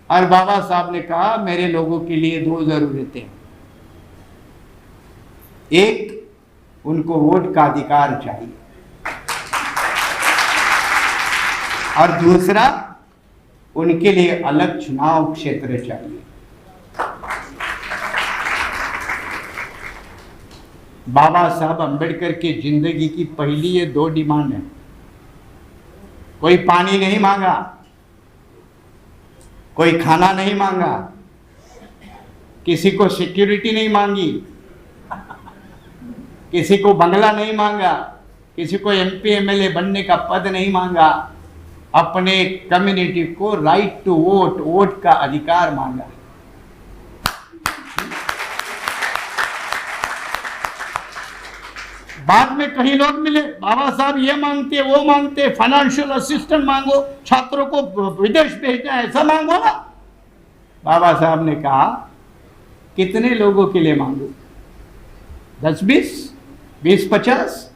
और बाबा साहब ने कहा मेरे लोगों के लिए दो जरूरतें हैं। एक, उनको वोट का अधिकार चाहिए, और दूसरा, उनके लिए अलग चुनाव क्षेत्र चाहिए। बाबा साहब अंबेडकर की जिंदगी की पहली ये दो डिमांड है। कोई पानी नहीं मांगा, कोई खाना नहीं मांगा, किसी को सिक्योरिटी नहीं मांगी, किसी को बंगला नहीं मांगा, किसी को एमपी एमएलए बनने का पद नहीं मांगा। अपने कम्युनिटी को राइट टू वोट, वोट का अधिकार मांगा। बाद में कई लोग मिले, बाबा साहब ये मांगते वो मांगते, फाइनेंशियल असिस्टेंट मांगो, छात्रों को विदेश भेजना है, ऐसा मांगो ना। बाबा साहब ने कहा कितने लोगों के लिए मांगो? 10-20, 20-50,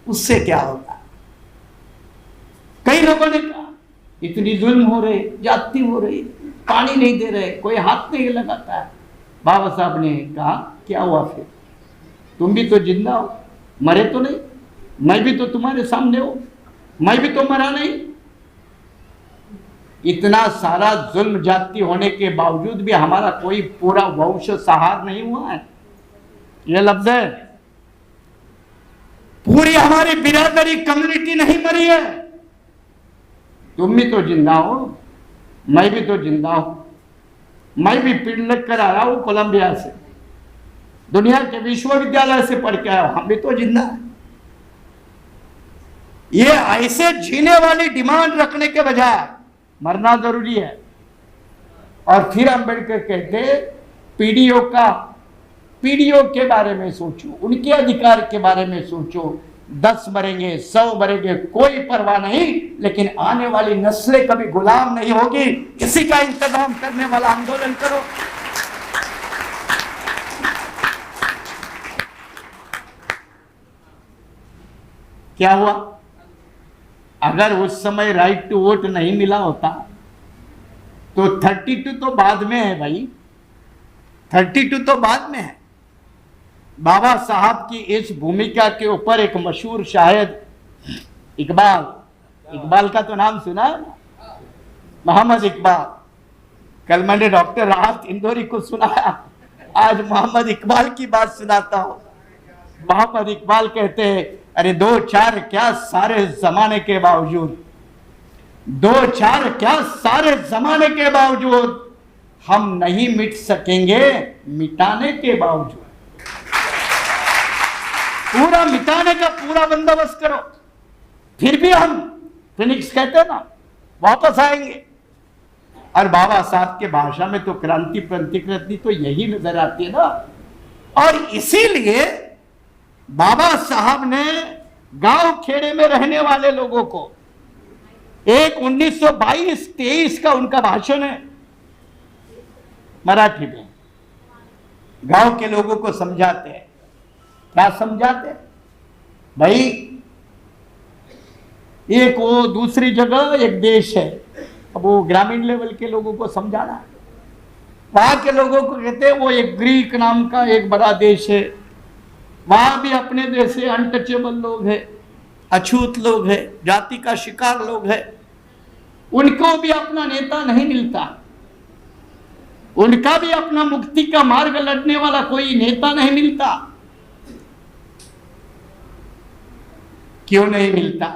उससे क्या होगा? कई लोगों ने कहा इतनी जुल्म हो रही, जाति हो रही, पानी नहीं दे रहे, कोई हाथ नहीं लगाता है। बाबा साहब ने कहा क्या हुआ फिर? तुम भी तो जिंदा हो, मरे तो नहीं, मैं भी तो तुम्हारे सामने हूं, मैं भी तो मरा नहीं। इतना सारा जुल्म जाति होने के बावजूद भी हमारा कोई पूरा वंश सहार नहीं हुआ है। यह लफ्ज है, पूरी हमारी बिरादरी कम्युनिटी नहीं मरी है। तुम भी तो जिंदा हो, मैं भी तो जिंदा हूं, मैं भी पढ़ लिख कर आया हूं कोलंबिया से, दुनिया के विश्वविद्यालय से पढ़ के आया हूं, हम भी तो जिंदा है। ये ऐसे जीने वाली डिमांड रखने के बजाय मरना जरूरी है। और फिर अम्बेडकर कहते पीढ़ियों के बारे में सोचो, उनके अधिकार के बारे में सोचो। 10 मरेंगे, 100 मरेंगे, कोई परवाह नहीं, लेकिन आने वाली नस्लें कभी गुलाम नहीं होगी। इसी का इंतजाम करने वाला आंदोलन करो। क्या हुआ? अगर उस समय राइट टू वोट नहीं मिला होता तो 32 तो बाद में है भाई, 32 तो बाद में है। बाबा साहब की इस भूमिका के ऊपर एक मशहूर शायद इकबाल का तो नाम सुना, मोहम्मद इकबाल। कल मैंने डॉक्टर राहत इंदौरी को सुनाया, आज मोहम्मद इकबाल की बात सुनाता हूं। मोहम्मद इकबाल कहते हैं, अरे 2-4 क्या सारे जमाने के बावजूद, 2-4 क्या सारे जमाने के बावजूद हम नहीं मिट सकेंगे मिटाने के बावजूद। पूरा मिटाने का पूरा बंदोबस्त करो, फिर भी हम फिनिक्स कहते हैं ना, वापस आएंगे। और बाबा साहब के भाषा में तो क्रांति प्रतिकृति तो यही नजर आती है ना। और इसीलिए बाबा साहब ने गांव खेड़े में रहने वाले लोगों को, एक 1922-23 का उनका भाषण है मराठी में, गांव के लोगों को समझाते हैं। क्या समझाते हैं भाई? एक वो दूसरी जगह एक देश है, अब वो ग्रामीण लेवल के लोगों को समझाना, वहां के लोगों को कहते हैं वो एक ग्रीक नाम का एक बड़ा देश है, वहां भी अपने जैसे अनटचेबल लोग हैं, अछूत लोग हैं, जाति का शिकार लोग हैं, उनको भी अपना नेता नहीं मिलता, उनका भी अपना मुक्ति का मार्ग लड़ने वाला कोई नेता नहीं मिलता। क्यों नहीं मिलता?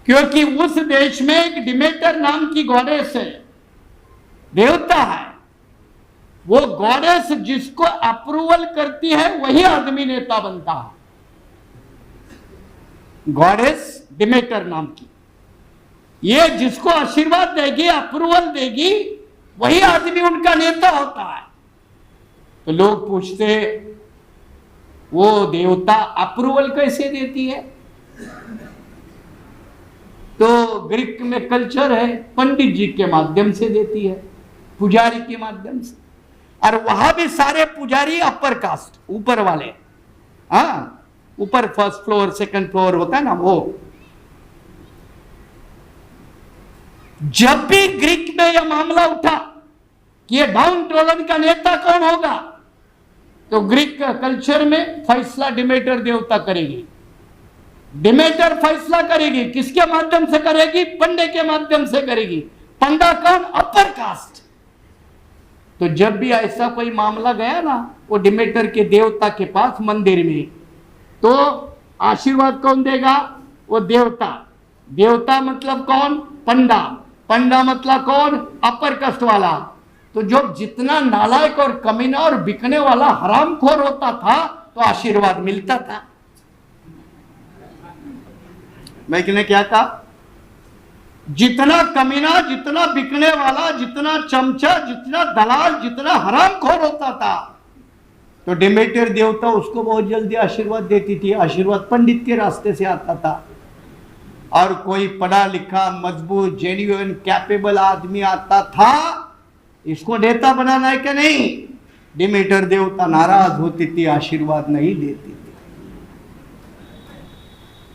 क्योंकि उस देश में एक डिमेटर नाम की गॉडेस है, देवता है। वो गॉडेस जिसको अप्रूवल करती है वही आदमी नेता बनता है। गॉडेस डिमेटर नाम की, ये जिसको आशीर्वाद देगी, अप्रूवल देगी, वही आदमी उनका नेता होता है। तो लोग पूछते वो देवता अप्रूवल कैसे देती है? तो ग्रीक में कल्चर है, पंडित जी के माध्यम से देती है, पुजारी के माध्यम से। और वहां भी सारे पुजारी अपर कास्ट, ऊपर वाले, हाँ, ऊपर फर्स्ट फ्लोर सेकंड फ्लोर होता है ना वो। जब भी ग्रीक में यह मामला उठा कि ये डाउन ट्रोलन का नेता कौन होगा, तो ग्रीक कल्चर में फैसला डिमेटर देवता करेगी। डिमेटर फैसला करेगी, किसके माध्यम से करेगी? पंडे के माध्यम से करेगी। पंडा कौन? Upper caste. तो जब भी ऐसा कोई मामला गया ना वो डिमेटर के देवता के पास मंदिर में, तो आशीर्वाद कौन देगा? वो देवता। देवता मतलब कौन? पंडा। पंडा मतलब कौन? अपर कास्ट वाला। तो जो जितना नालायक और कमीना और बिकने वाला हरामखोर होता था तो आशीर्वाद मिलता था। मैं क्या कहा? जितना कमीना, जितना बिकने वाला, जितना चमचा, जितना दलाल, जितना हरामखोर होता था तो डिमेटर देवता उसको बहुत जल्दी आशीर्वाद देती थी। आशीर्वाद पंडित के रास्ते से आता था। और कोई पढ़ा लिखा, मजबूत, जेन्युइन, कैपेबल आदमी आता था, इसको नेता बनाना है क्या? नहीं। डिमेटर देवता नाराज होती थी, आशीर्वाद नहीं देती थी।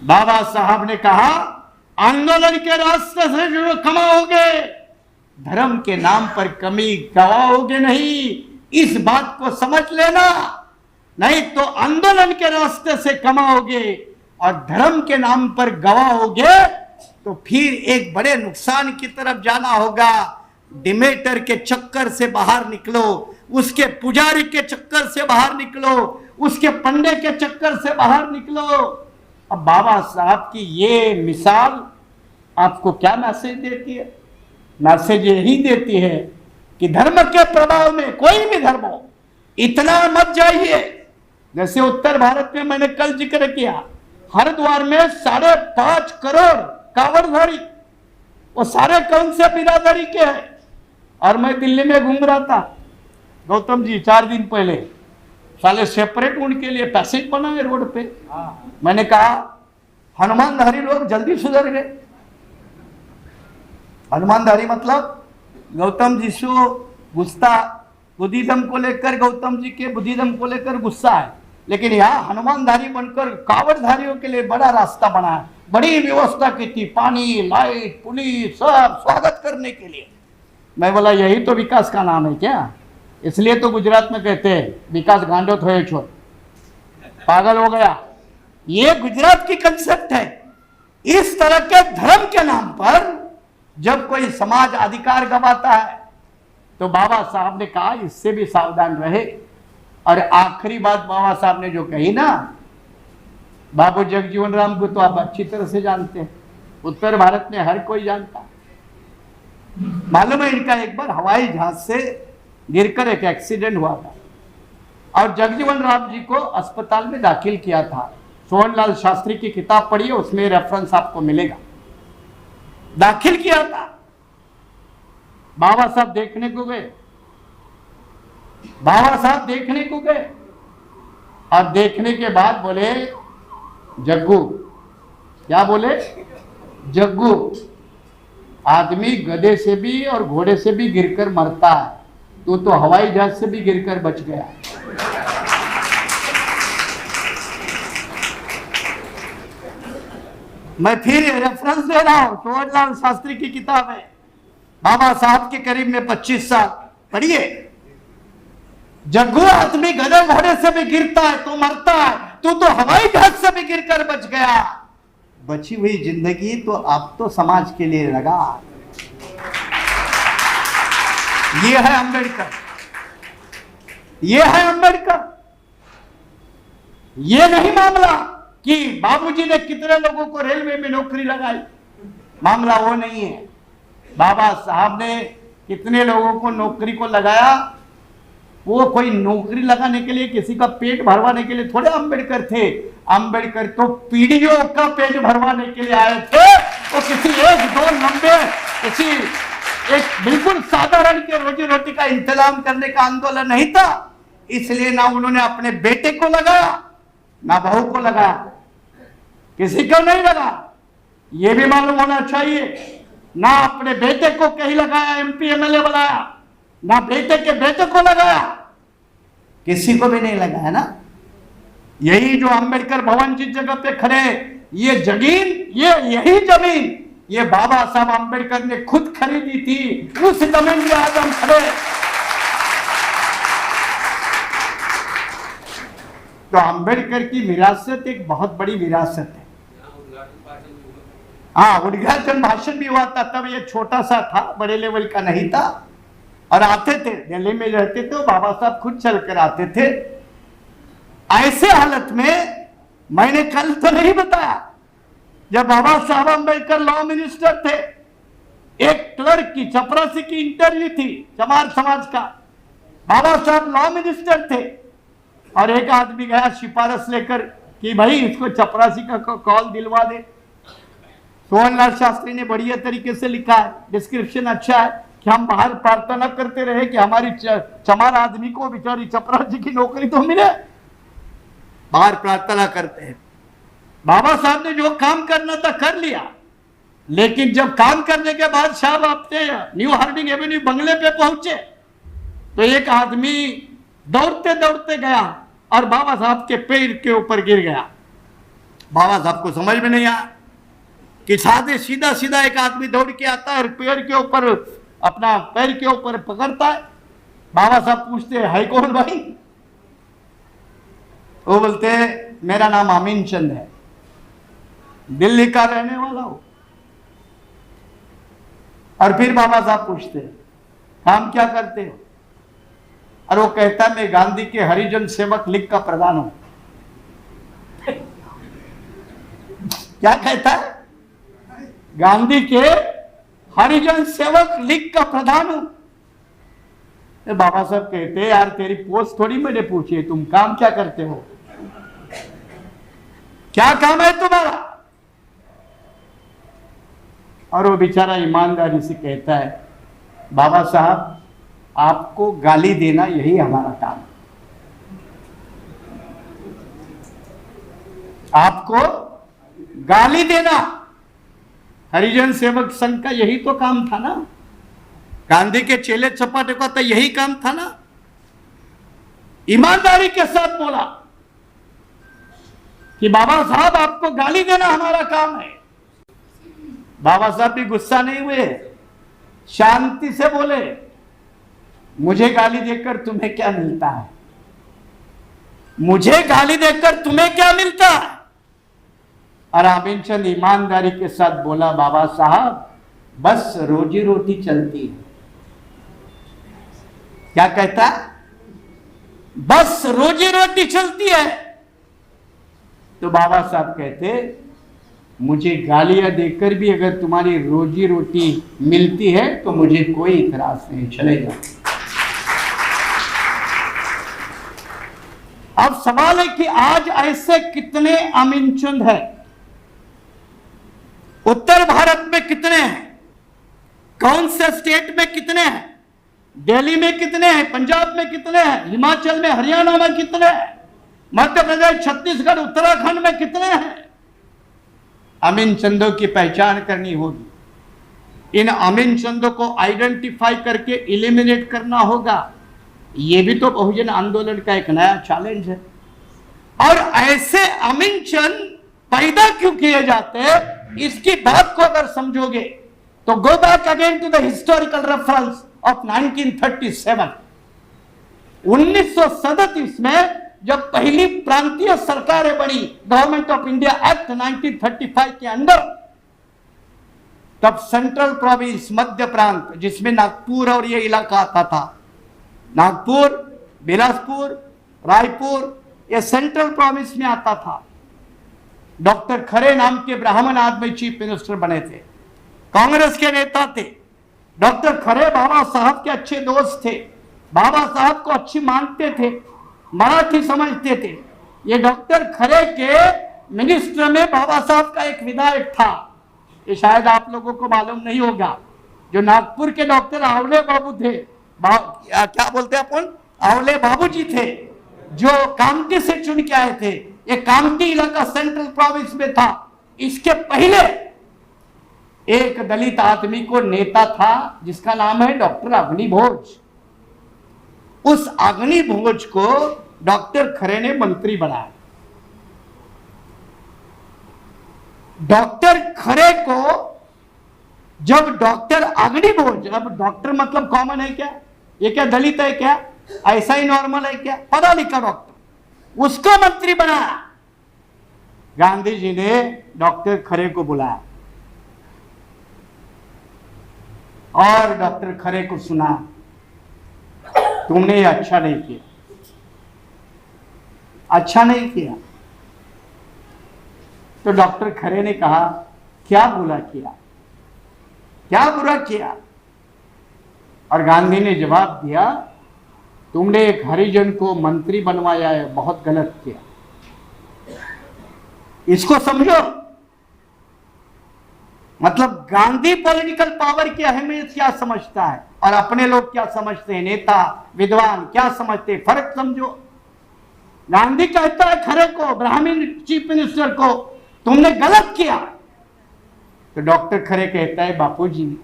बाबा साहब ने कहा आंदोलन के रास्ते से जो कमाओगे, धर्म के नाम पर कमी गवाओगे नहीं, इस बात को समझ लेना। नहीं तो आंदोलन के रास्ते से कमाओगे और धर्म के नाम पर गवाओगे तो फिर एक बड़े नुकसान की तरफ जाना होगा। डिमेटर के चक्कर से बाहर निकलो, उसके पुजारी के चक्कर से बाहर निकलो, उसके पंडे के चक्कर से बाहर निकलो। अब बाबा साहब की ये मिसाल आपको क्या मैसेज देती है? मैसेज यही देती है कि धर्म के प्रभाव में, कोई भी धर्म हो, इतना मत जाइए। जैसे उत्तर भारत में मैंने कल जिक्र किया, हरिद्वार में 5.5 करोड़ कांवड़धारी, वो सारे कौन से बिरादरी के हैं? और मैं दिल्ली में घूम रहा था, गौतम जी 4 दिन पहले, साले सेपरेट उनके लिए पैसेज बनाए रोड पे। मैंने कहा हनुमानधारी लोग जल्दी सुधर गए। हनुमानधारी मतलब गौतम जी से गुस्सा, बुद्धिज्म को लेकर गौतम जी के बुद्धिज्म को लेकर गुस्सा है, लेकिन यहाँ हनुमानधारी बनकर कांवड़धारियों के लिए बड़ा रास्ता बना है, बड़ी व्यवस्था की थी, पानी, लाइट, पुलिस, सब स्वागत करने के लिए। मैं बोला यही तो विकास का नाम है क्या? इसलिए तो गुजरात में कहते हैं विकास गांडो थोड़े छोड़, पागल हो गया। ये गुजरात की कंसेप्ट है। इस तरह के धर्म के नाम पर जब कोई समाज अधिकार गवाता है तो बाबा साहब ने कहा इससे भी सावधान रहे। और आखिरी बात बाबा साहब ने जो कही ना, बाबू जगजीवन राम को तो आप अच्छी तरह से जानते हैं, उत्तर भारत में हर कोई जानता। मालूम है इनका एक बार हवाई जहाज से गिरकर एक एक्सीडेंट हुआ था और जगजीवन राम जी को अस्पताल में दाखिल किया था। सोहनलाल शास्त्री की किताब पढ़िए, उसमें रेफरेंस आपको मिलेगा। दाखिल किया था, बाबा साहब देखने को गए, बाबा साहब देखने को गए और देखने के बाद बोले जग्गू, क्या बोले? जग्गू, आदमी गधे से भी और घोड़े से भी गिरकर मरता है, तो हवाई जहाज से भी गिरकर बच गया। मैं फिर रेफरेंस दे रहा हूं, सोहनलाल शास्त्री की किताब है, बाबा साहब के करीब में 25 साल, पढ़िए। जग्गू, आदमी गधे घोड़े से भी गिरता है तो मरता है, तो हवाई जहाज से भी गिरकर बच गया। बची हुई जिंदगी तो आप तो समाज के लिए लगा। ये है अंबेडकर, ये है अंबेडकर। ये नहीं मामला कि बाबूजी ने कितने लोगों को रेलवे में नौकरी लगाई, मामला वो नहीं है। बाबा साहब ने कितने लोगों को नौकरी को लगाया, वो कोई नौकरी लगाने के लिए, किसी का पेट भरवाने के लिए थोड़े अंबेडकर थे। अंबेडकर तो पीढ़ियों का पेट भरवाने के लिए आए थे। वो किसी एक दो लंबे, किसी एक बिल्कुल साधारण के रोजी रोटी का इंतजाम करने का आंदोलन नहीं था। इसलिए ना उन्होंने अपने बेटे को लगाया, ना बहू को लगाया, किसी को नहीं लगा। ये भी मालूम होना चाहिए, ना अपने बेटे को कहीं लगाया, एमपी एमएलए बनाया, ना बेटे के बेटे को लगाया, किसी को भी नहीं लगाया ना। यही जो अंबेडकर भवन जिस जगह पे खड़े, ये जमीन, यही जमीन ये बाबा साहब अंबेडकर ने खुद खरीदी थी। उस जमीन में आज हम खड़े। तो अंबेडकर की विरासत एक बहुत बड़ी विरासत है। हाँ, उद्घाटन भाषण भी हुआ था, तब ये छोटा सा था, बड़े लेवल का नहीं था। और आते थे, दिल्ली में रहते थे, बाबा साहब खुद चल कर आते थे। ऐसे हालत में मैंने कल तो नहीं बताया, जब बाबा साहब अंबेडकर लॉ मिनिस्टर थे, एक क्लर्क की चपरासी की इंटरव्यू थी, चमार समाज का। बाबा साहब लॉ मिनिस्टर थे और एक आदमी गया सिफारिश लेकर कि भाई इसको चपरासी का कॉल दिलवा दे। सोहनलाल शास्त्री ने बढ़िया तरीके से लिखा है, डिस्क्रिप्शन अच्छा है कि हम बाहर प्रार्थना करते रहे कि हमारी चमार आदमी को बेचारी चपरासी की नौकरी तो मिले, बाहर प्रार्थना करते हैं। बाबा साहब ने जो काम करना था कर लिया, लेकिन जब काम करने के बाद साहब अपने न्यू हार्डिंग एवेन्यू बंगले पे पहुंचे तो एक आदमी दौड़ते दौड़ते गया और बाबा साहब के पैर के ऊपर गिर गया। बाबा साहब को समझ में नहीं आया कि साधे सीधा सीधा एक आदमी दौड़ के आता है और पैर के ऊपर, अपना पैर के ऊपर पकड़ता है। बाबा साहब पूछते है कौन भाई? वो बोलते हैं मेरा नाम अमीन चंद है, दिल्ली का रहने वाला हूं। और फिर बाबा साहब पूछते हैं काम क्या करते हो, और वो कहता है मैं गांधी के हरिजन सेवक लीग का प्रधान हूं। क्या कहता है? गांधी के हरिजन सेवक लीग का प्रधान हूं। बाबा साहब कहते हैं यार तेरी पोस्ट थोड़ी मैंने पूछी है, तुम काम क्या करते हो, क्या काम है तुम्हारा? और वो बेचारा ईमानदारी से कहता है बाबा साहब आपको गाली देना यही हमारा काम है, आपको गाली देना हरिजन सेवक संघ का यही तो काम था ना, गांधी के चेले चपाटे का तो यही काम था ना। ईमानदारी के साथ बोला कि बाबा साहब आपको गाली देना हमारा काम है। बाबा साहब भी गुस्सा नहीं हुए, शांति से बोले मुझे गाली देकर तुम्हें क्या मिलता है, मुझे गाली देकर तुम्हें क्या मिलता है? और आमिनचंद ईमानदारी के साथ बोला बाबा साहब बस रोजी रोटी चलती है। क्या कहता? बस रोजी रोटी चलती है। तो बाबा साहब कहते मुझे गालियां देकर भी अगर तुम्हारी रोजी रोटी मिलती है तो मुझे कोई इतराज नहीं, चलेगा। अब सवाल है कि आज ऐसे कितने अमीनचंद हैं? उत्तर भारत में कितने हैं? कौन से स्टेट में कितने हैं? दिल्ली में कितने हैं? पंजाब में कितने हैं? हिमाचल में, हरियाणा में कितने हैं? मध्य प्रदेश, छत्तीसगढ़, उत्तराखंड में कितने हैं? अमीन चंदों की पहचान करनी होगी, इन अमीन चंदों को आइडेंटिफाई करके इलिमिनेट करना होगा। यह भी तो बहुजन आंदोलन का एक नया चैलेंज है। और ऐसे अमीन चंद पैदा क्यों किए जाते हैं, इसकी बात को अगर समझोगे तो go back again to the historical reference of 1937। 1937 में जब पहली प्रांतीय सरकारें बनी, गवर्नमेंट ऑफ इंडिया एक्ट 1935 के अंदर, तब सेंट्रल प्रोविंस मध्य प्रांत जिसमें नागपुर और ये इलाका आता था, नागपुर, बिलासपुर, रायपुर, ये सेंट्रल प्रोविंस में आता था। डॉक्टर खरे नाम के ब्राह्मण आदमी चीफ मिनिस्टर बने थे, कांग्रेस के नेता थे। डॉक्टर खरे बाबा साहब के अच्छे दोस्त थे, बाबा साहब को अच्छी मानते थे, मराठी समझते थे। ये डॉक्टर खरे के मिनिस्टर में बाबा साहब का एक विधायक था, ये शायद आप लोगों को मालूम नहीं होगा, जो नागपुर के डॉक्टर आवले बाबू थे, क्या बोलते हैं अपन, आवले बाबू जी थे, जो कामठी से चुन के आए थे। ये कामठी इलाका सेंट्रल प्रोविंस में था। इसके पहले एक दलित आदमी को नेता था जिसका नाम है डॉक्टर अग्निभोज। उस अग्निभोज को डॉक्टर खरे ने मंत्री बनाया। डॉक्टर खरे को जब डॉक्टर अग्निभोज, अब डॉक्टर मतलब कॉमन है क्या, ये क्या दलित है क्या, ऐसा ही नॉर्मल है क्या, पढ़ा लिखा डॉक्टर, उसको मंत्री बनाया। गांधी जी ने डॉक्टर खरे को बुलाया और डॉक्टर खरे को सुना, तुमने अच्छा नहीं किया, अच्छा नहीं किया। तो डॉक्टर खरे ने कहा क्या बुरा किया, क्या बुरा किया? और गांधी ने जवाब दिया, तुमने एक हरिजन को मंत्री बनवाया है, बहुत गलत किया। इसको समझो, मतलब गांधी पॉलिटिकल पावर की अहमियत क्या समझता है और अपने लोग क्या समझते हैं, नेता विद्वान क्या समझते हैं, फर्क समझो। गांधी कहता है खरे को, ब्राह्मण चीफ मिनिस्टर को, तुमने गलत किया। तो डॉक्टर खरे कहता है बापूजी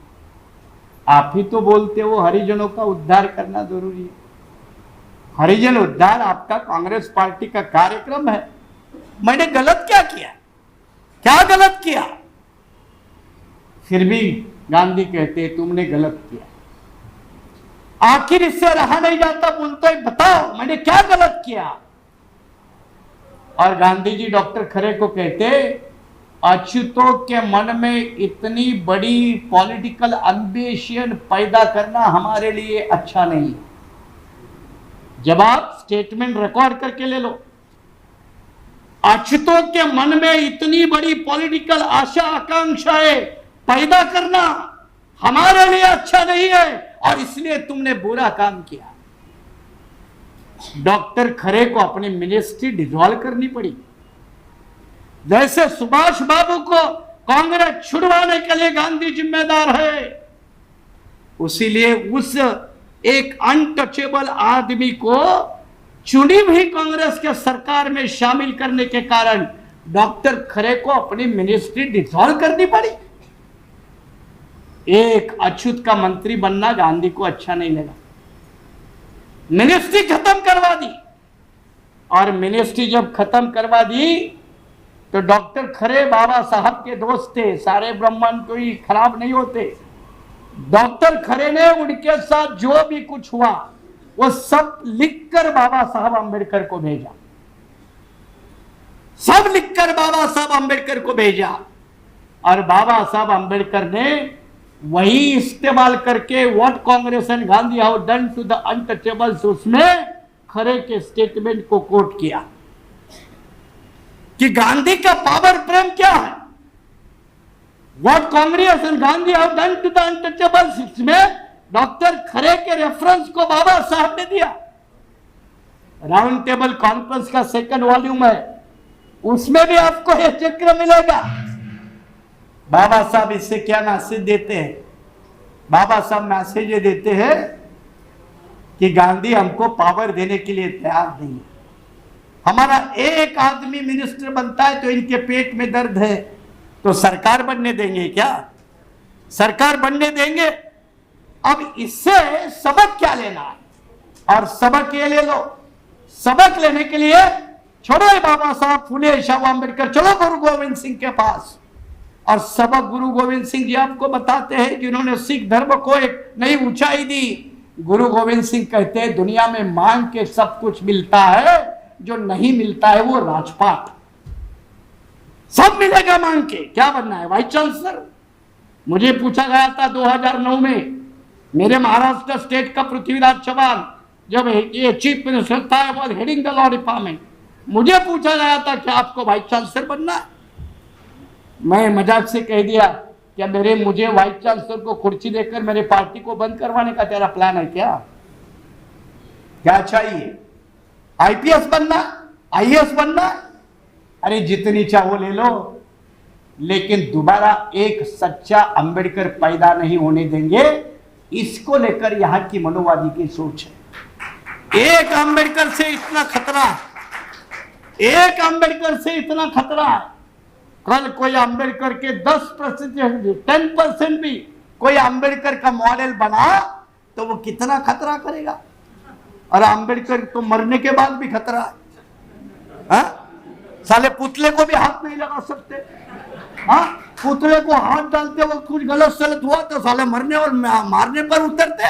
आप ही तो बोलते हो हरिजनों का उद्धार करना जरूरी है, हरिजन उद्धार आपका कांग्रेस पार्टी का कार्यक्रम है, मैंने गलत क्या किया, क्या गलत किया? फिर भी गांधी कहते तुमने गलत किया। आखिर इससे रहा नहीं जाता, बोलते है बताओ मैंने क्या गलत किया? और गांधी जी डॉक्टर खरे को कहते अच्युतों के मन में इतनी बड़ी पॉलिटिकल एम्बिशन पैदा करना हमारे लिए अच्छा नहीं है। जब आप स्टेटमेंट रिकॉर्ड करके ले लो, अच्युतों के मन में इतनी बड़ी पॉलिटिकल आशा आकांक्षाएं पैदा करना हमारे लिए अच्छा नहीं है और इसलिए तुमने बुरा काम किया। डॉक्टर खरे को अपनी मिनिस्ट्री डिसॉल्व करनी पड़ी। जैसे सुभाष बाबू को कांग्रेस छुड़वाने के लिए गांधी जिम्मेदार है, उसीलिए उस एक अनटचेबल आदमी को चुनी हुई कांग्रेस के सरकार में शामिल करने के कारण डॉक्टर खरे को अपनी मिनिस्ट्री डिसॉल्व करनी पड़ी। एक अछूत का मंत्री बनना गांधी को अच्छा नहीं लगा, मिनिस्ट्री खत्म करवा दी। और मिनिस्ट्री जब खत्म करवा दी तो डॉक्टर खरे बाबा साहब के दोस्त थे, सारे ब्राह्मण कोई खराब नहीं होते। डॉक्टर खरे ने उनके साथ जो भी कुछ हुआ वो सब लिखकर बाबा साहब अंबेडकर को भेजा, सब लिखकर बाबा साहब अंबेडकर को भेजा। और बाबा साहब अंबेडकर ने वही इस्तेमाल करके what Congress and Gandhi have done to the untouchables, उसमें खरे के स्टेटमेंट को कोट किया कि गांधी का पावर प्रेम क्या है। What Congress and Gandhi have done to the untouchables, इसमें डॉक्टर खरे के रेफरेंस को बाबा साहब ने दिया। राउंड टेबल कॉन्फ्रेंस का सेकंड वॉल्यूम है, उसमें भी आपको यह चक्र मिलेगा। बाबा साहब इससे क्या मैसेज देते हैं? बाबा साहब मैसेज ये देते हैं कि गांधी हमको पावर देने के लिए तैयार नहीं है। हमारा एक आदमी मिनिस्टर बनता है तो इनके पेट में दर्द है, तो सरकार बनने देंगे क्या? सरकार बनने देंगे? अब इससे सबक क्या लेना है? और सबक ये ले लो, सबक लेने के लिए छोड़ो बाबा साहब फुले शाह अम्बेडकर, चलो गुरु गोविंद सिंह के पास। और सबक गुरु गोविंद सिंह जी आपको बताते हैं, जिन्होंने सिख धर्म को एक नई ऊंचाई दी। गुरु गोविंद सिंह कहते हैं दुनिया में मांग के सब कुछ मिलता है, जो नहीं मिलता है वो राजपाट। सब मिलेगा मांग के, क्या बनना है? Vice chancellor. मुझे पूछा गया था 2009 में, मेरे महाराष्ट्र स्टेट का पृथ्वीराज चौहान जब ये चीफ मिनिस्टर था, was heading the law department, मुझे पूछा गया था कि आपको वाइस चांसलर बनना है? मैं मजाक से कह दिया क्या मुझे वाइस चांसलर को कुर्सी देकर मेरे पार्टी को बंद करवाने का तेरा प्लान है क्या? क्या चाहिए? आईपीएस बनना, आईएएस बनना? अरे जितनी चाहो ले लो, लेकिन दोबारा एक सच्चा अंबेडकर पैदा नहीं होने देंगे। इसको लेकर यहां की मनोवादी की सोच है। एक अंबेडकर से इतना खतरा, एक अंबेडकर से इतना खतरा है। कल कोई अंबेडकर के 10% भी कोई अंबेडकर का मॉडल बना तो वो कितना खतरा करेगा। और अंबेडकर तो मरने के बाद भी खतरा है। साले पुतले को भी हाथ नहीं लगा सकते। पुतले को हाथ डालते वक्त कुछ गलत सलत हुआ तो साले मरने और मारने पर उतरते।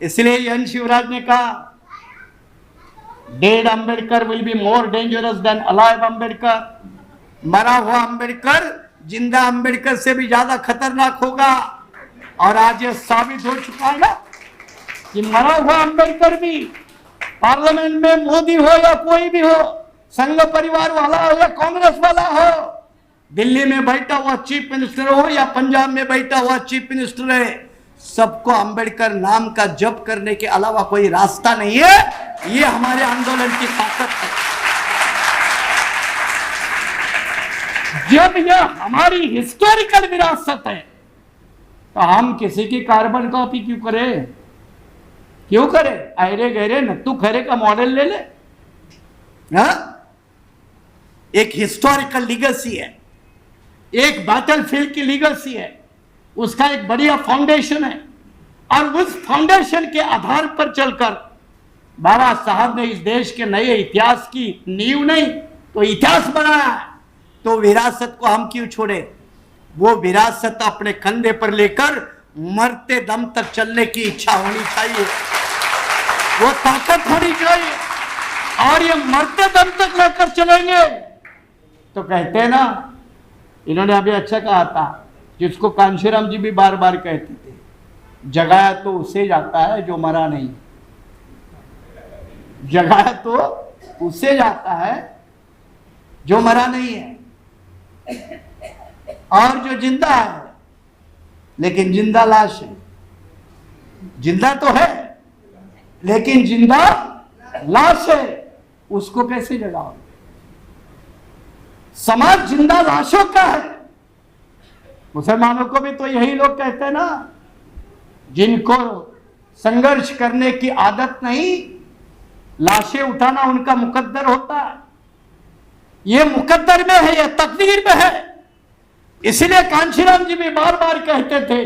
इसलिए एन शिवराज ने कहा dead Ambedkar will be more dangerous than alive Ambedkar. मरा हुआ अंबेडकर जिंदा अंबेडकर से भी ज्यादा खतरनाक होगा। और आज यह साबित हो चुका है ना कि मरा हुआ अंबेडकर भी पार्लियामेंट में मोदी हो या कोई भी हो, संघ परिवार वाला हो या कांग्रेस वाला हो, दिल्ली में बैठा हुआ चीफ मिनिस्टर हो या पंजाब में बैठा हुआ चीफ मिनिस्टर है, सबको अंबेडकर नाम का जप करने के अलावा कोई रास्ता नहीं है। ये हमारे आंदोलन की ताकत है। जब यह हमारी हिस्टोरिकल विरासत है तो हम किसी की कार्बन कॉपी क्यों करें? क्यों करें? अरे गहरे नत्थू खरे का मॉडल ले ले। एक हिस्टोरिकल लीगेसी है, एक बैटलफील्ड की लीगेसी है, उसका एक बढ़िया फाउंडेशन है। और उस फाउंडेशन के आधार पर चलकर बाबा साहब ने इस देश के नए इतिहास की नींव नहीं तो इतिहास बनाया है। तो विरासत को हम क्यों छोड़े? वो विरासत अपने कंधे पर लेकर मरते दम तक चलने की इच्छा होनी चाहिए, वो ताकत होनी चाहिए। और ये मरते दम तक लेकर चलेंगे तो कहते हैं ना इन्होंने अभी अच्छा कहा था, जिसको कांशीराम जी भी बार बार कहते थे, जगाया तो उसे जाता है जो मरा नहीं। जगाया तो उसे जाता है जो मरा नहीं है, और जो जिंदा है लेकिन जिंदा लाश है। जिंदा तो है लेकिन जिंदा लाश है, उसको कैसे जगाओ? समाज जिंदा लाशों का है। मुसलमानों को भी तो यही लोग कहते हैं ना, जिनको संघर्ष करने की आदत नहीं, लाशें उठाना उनका मुकद्दर होता है। ये मुकद्दर में है, ये तकदीर में है। इसलिए कांशीराम जी भी बार बार कहते थे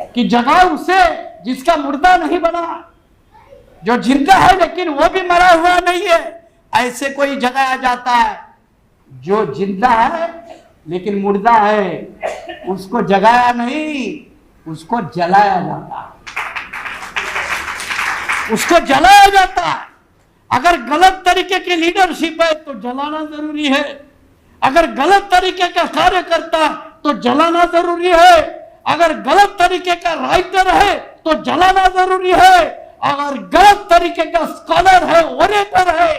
कि जगा उसे जिसका मुर्दा नहीं बना, जो जिंदा है लेकिन वो भी मरा हुआ नहीं है, ऐसे कोई जगाया जाता है। जो जिंदा है लेकिन मुर्दा है, उसको जगाया नहीं, उसको जलाया जाता है। उसको जलाया जाता है। अगर गलत तरीके की लीडरशिप है तो जलाना जरूरी है, अगर गलत तरीके का कार्य करता है तो जलाना जरूरी है, अगर गलत तरीके का राइटर है तो जलाना जरूरी है, अगर गलत तरीके का स्कॉलर है, ओरेटर है,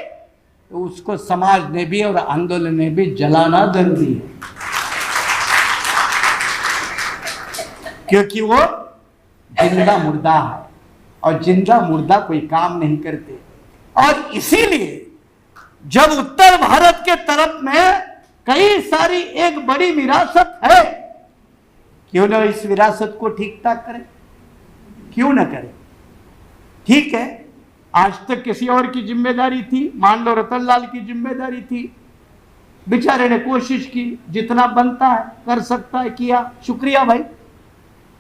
तो उसको समाज ने भी और आंदोलन ने भी जलाना जरूरी है, क्योंकि वो जिंदा मुर्दा है और जिंदा मुर्दा कोई काम नहीं करते। और इसीलिए जब उत्तर भारत के तरफ में कई सारी एक बड़ी विरासत है, क्यों ना इस विरासत को ठीक ठाक करें? क्यों ना करें? ठीक है, आज तक किसी और की जिम्मेदारी थी, मान लो रतनलाल की जिम्मेदारी थी, बेचारे ने कोशिश की, जितना बनता है कर सकता है किया, शुक्रिया भाई,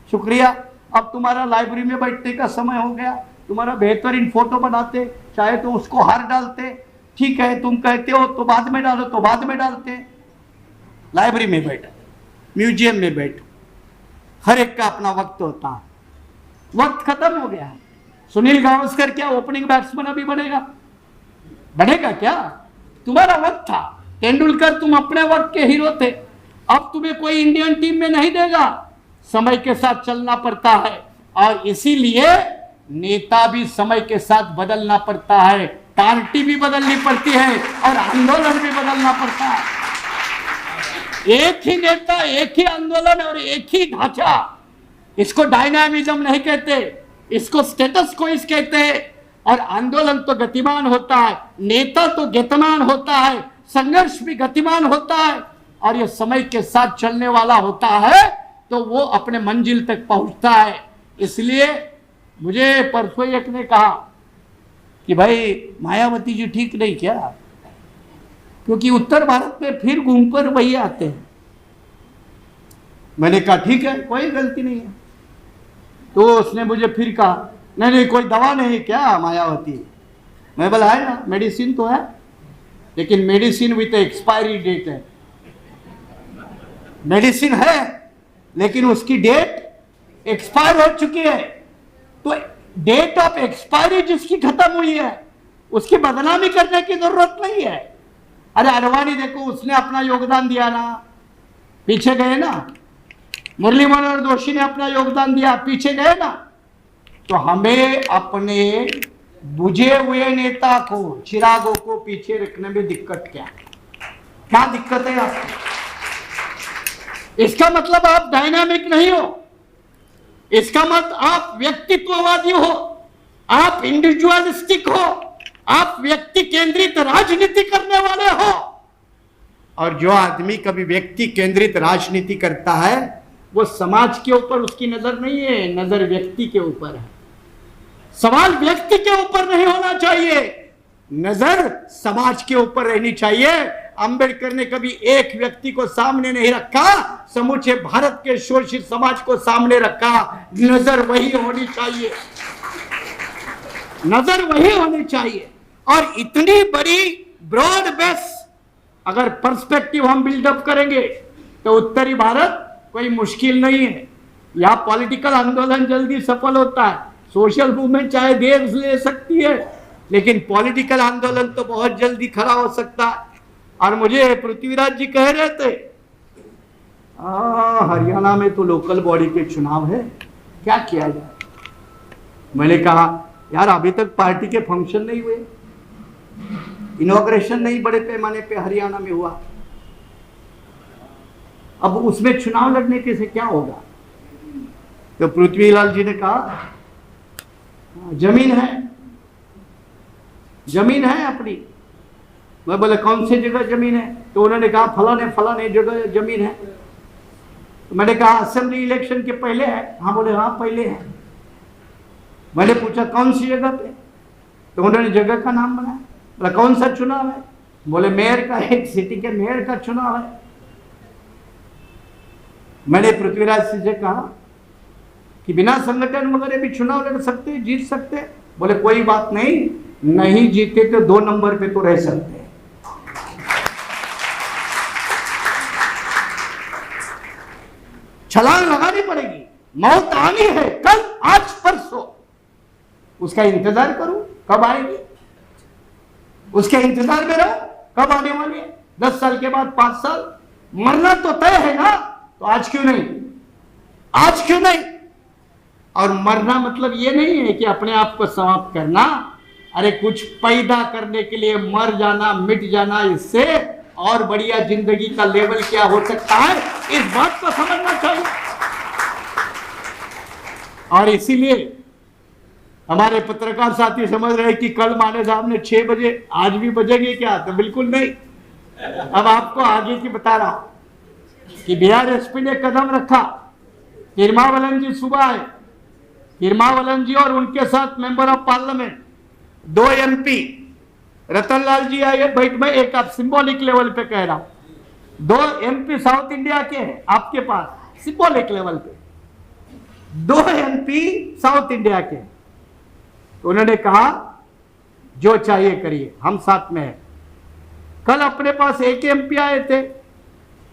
शुक्रिया। अब तुम्हारा लाइब्रेरी में बैठने का समय हो गया, तुम्हारा बेहतरीन फोटो बनाते, चाहे तो उसको हार डालते, ठीक है, तुम कहते हो तो बाद में डालो तो बाद में डालते। लाइब्रेरी में बैठो, म्यूजियम में बैठो, हर एक का अपना वक्त होता है। वक्त खत्म हो गया है। सुनील गावस्कर क्या ओपनिंग बैट्समैन अभी बनेगा? बनेगा क्या? तुम्हारा वक्त था। तेंदुलकर तुम अपने वक्त के हीरो थे, अब तुम्हें कोई इंडियन टीम में नहीं देगा। समय के साथ चलना पड़ता है और इसीलिए नेता भी समय के साथ बदलना पड़ता है, पार्टी भी बदलनी पड़ती है और आंदोलन भी बदलना पड़ता है। एक ही नेता, एक ही आंदोलन और एक ही ढांचा, इसको डायनामिज्म नहीं कहते, इसको स्टेटस क्वो कहते हैं। और आंदोलन तो गतिमान होता है, नेता तो गतिमान होता है, संघर्ष भी गतिमान होता है, और ये समय के साथ चलने वाला होता है तो वो अपने मंजिल तक पहुंचता है। इसलिए मुझे परसों एक ने कहा कि भाई मायावती जी ठीक नहीं क्या, क्योंकि उत्तर भारत में फिर घूम कर वही आते हैं। मैंने कहा ठीक है, कोई गलती नहीं है। तो उसने मुझे फिर कहा नहीं नहीं कोई दवा नहीं क्या मायावती? मैं बोला है ना, मेडिसिन तो है, लेकिन मेडिसिन विथ एक्सपायरी डेट है। मेडिसिन है लेकिन उसकी डेट एक्सपायर हो चुकी है, तो डेट ऑफ एक्सपायरी जिसकी खत्म हुई है उसकी बदनामी करने की जरूरत नहीं है। अरे अडवाणी देखो, उसने अपना योगदान दिया ना, पीछे गए ना। मुरली मनोहर जोशी ने अपना योगदान दिया, पीछे गए ना। तो हमें अपने बुझे हुए नेता को, चिरागों को पीछे रखने में दिक्कत क्या दिक्कत है आपको? इसका मतलब आप डायनामिक नहीं हो, इसका मतलब आप व्यक्तित्ववादी हो, आप इंडिविजुअलिस्टिक हो, आप व्यक्ति केंद्रित राजनीति करने वाले हो। और जो आदमी कभी व्यक्ति केंद्रित राजनीति करता है वो समाज के ऊपर उसकी नजर नहीं है, नजर व्यक्ति के ऊपर है। सवाल व्यक्ति के ऊपर नहीं होना चाहिए, नजर समाज के ऊपर रहनी चाहिए। अंबेडकर ने कभी एक व्यक्ति को सामने नहीं रखा, समूचे भारत के शोषित समाज को सामने रखा। नजर वही होनी चाहिए, नजर वही होनी चाहिए। और इतनी बड़ी ब्रॉड बेस अगर पर्सपेक्टिव हम बिल्डअप करेंगे तो उत्तरी भारत कोई मुश्किल नहीं है। यहाँ पॉलिटिकल आंदोलन जल्दी सफल होता है, सोशल मूवमेंट चाहे देर ले सकती है, लेकिन पॉलिटिकल आंदोलन तो बहुत जल्दी खड़ा हो सकता है। और मुझे पृथ्वीराज जी कह रहे थे हरियाणा में तो लोकल बॉडी के चुनाव है, क्या किया जाए। मैंने कहा यार अभी तक पार्टी के फंक्शन नहीं हुए, इनॉग्रेशन नहीं बड़े पैमाने पे हरियाणा में हुआ, अब उसमें चुनाव लड़ने के से क्या होगा। तो पृथ्वीलाल जी ने कहा जमीन है अपनी। मैं बोले कौन सी जगह जमीन है, तो उन्होंने कहा फलाने जगह जमीन है। तो मैंने कहा असेंबली इलेक्शन के पहले है? हाँ बोले हाँ पहले है। मैंने पूछा कौन सी जगह पे, तो उन्होंने जगह का नाम बनाया। बोला कौन सा चुनाव है? बोले मेयर का, एक सिटी के मेयर का चुनाव है। मैंने पृथ्वीराज सिंह से कहा कि बिना संगठन वगैरह भी चुनाव लड़ सकते, जीत सकते। बोले कोई बात नहीं, नहीं जीते तो 2 नंबर पे तो रह सकते हैं। छलांग लगानी पड़ेगी, मौत आनी है कल, आज, परसों। उसका इंतजार करूं कब आएगी, उसके इंतजार में रहो कब आने वाली है। 10 साल के बाद, 5 साल, मरना तो तय है ना, तो आज क्यों नहीं। और मरना मतलब ये नहीं है कि अपने आप को समाप्त करना। अरे कुछ पैदा करने के लिए मर जाना, मिट जाना, इससे और बढ़िया जिंदगी का लेवल क्या हो सकता है, इस बात को समझना चाहिए। और इसीलिए हमारे पत्रकार साथी समझ रहे कि कल माने साहब ने 6 बजे, आज भी बजेंगे क्या, तो बिल्कुल नहीं। अब आपको आगे की बता रहा हूं कि बीआरएसपी ने कदम रखा, किरमावलन जी सुबह आए, किरमावलन जी और उनके साथ member of parliament 2 MP, Ratanlal ji आए बैठ में, एक आप सिंबॉलिक लेवल पे कह रहा हूं, 2 एमपी साउथ इंडिया के हैं आपके पास, सिंबॉलिक लेवल पे 2 एमपी साउथ इंडिया के। तो उन्होंने कहा जो चाहिए करिए, हम साथ में हैं। कल अपने पास एक एमपी आए थे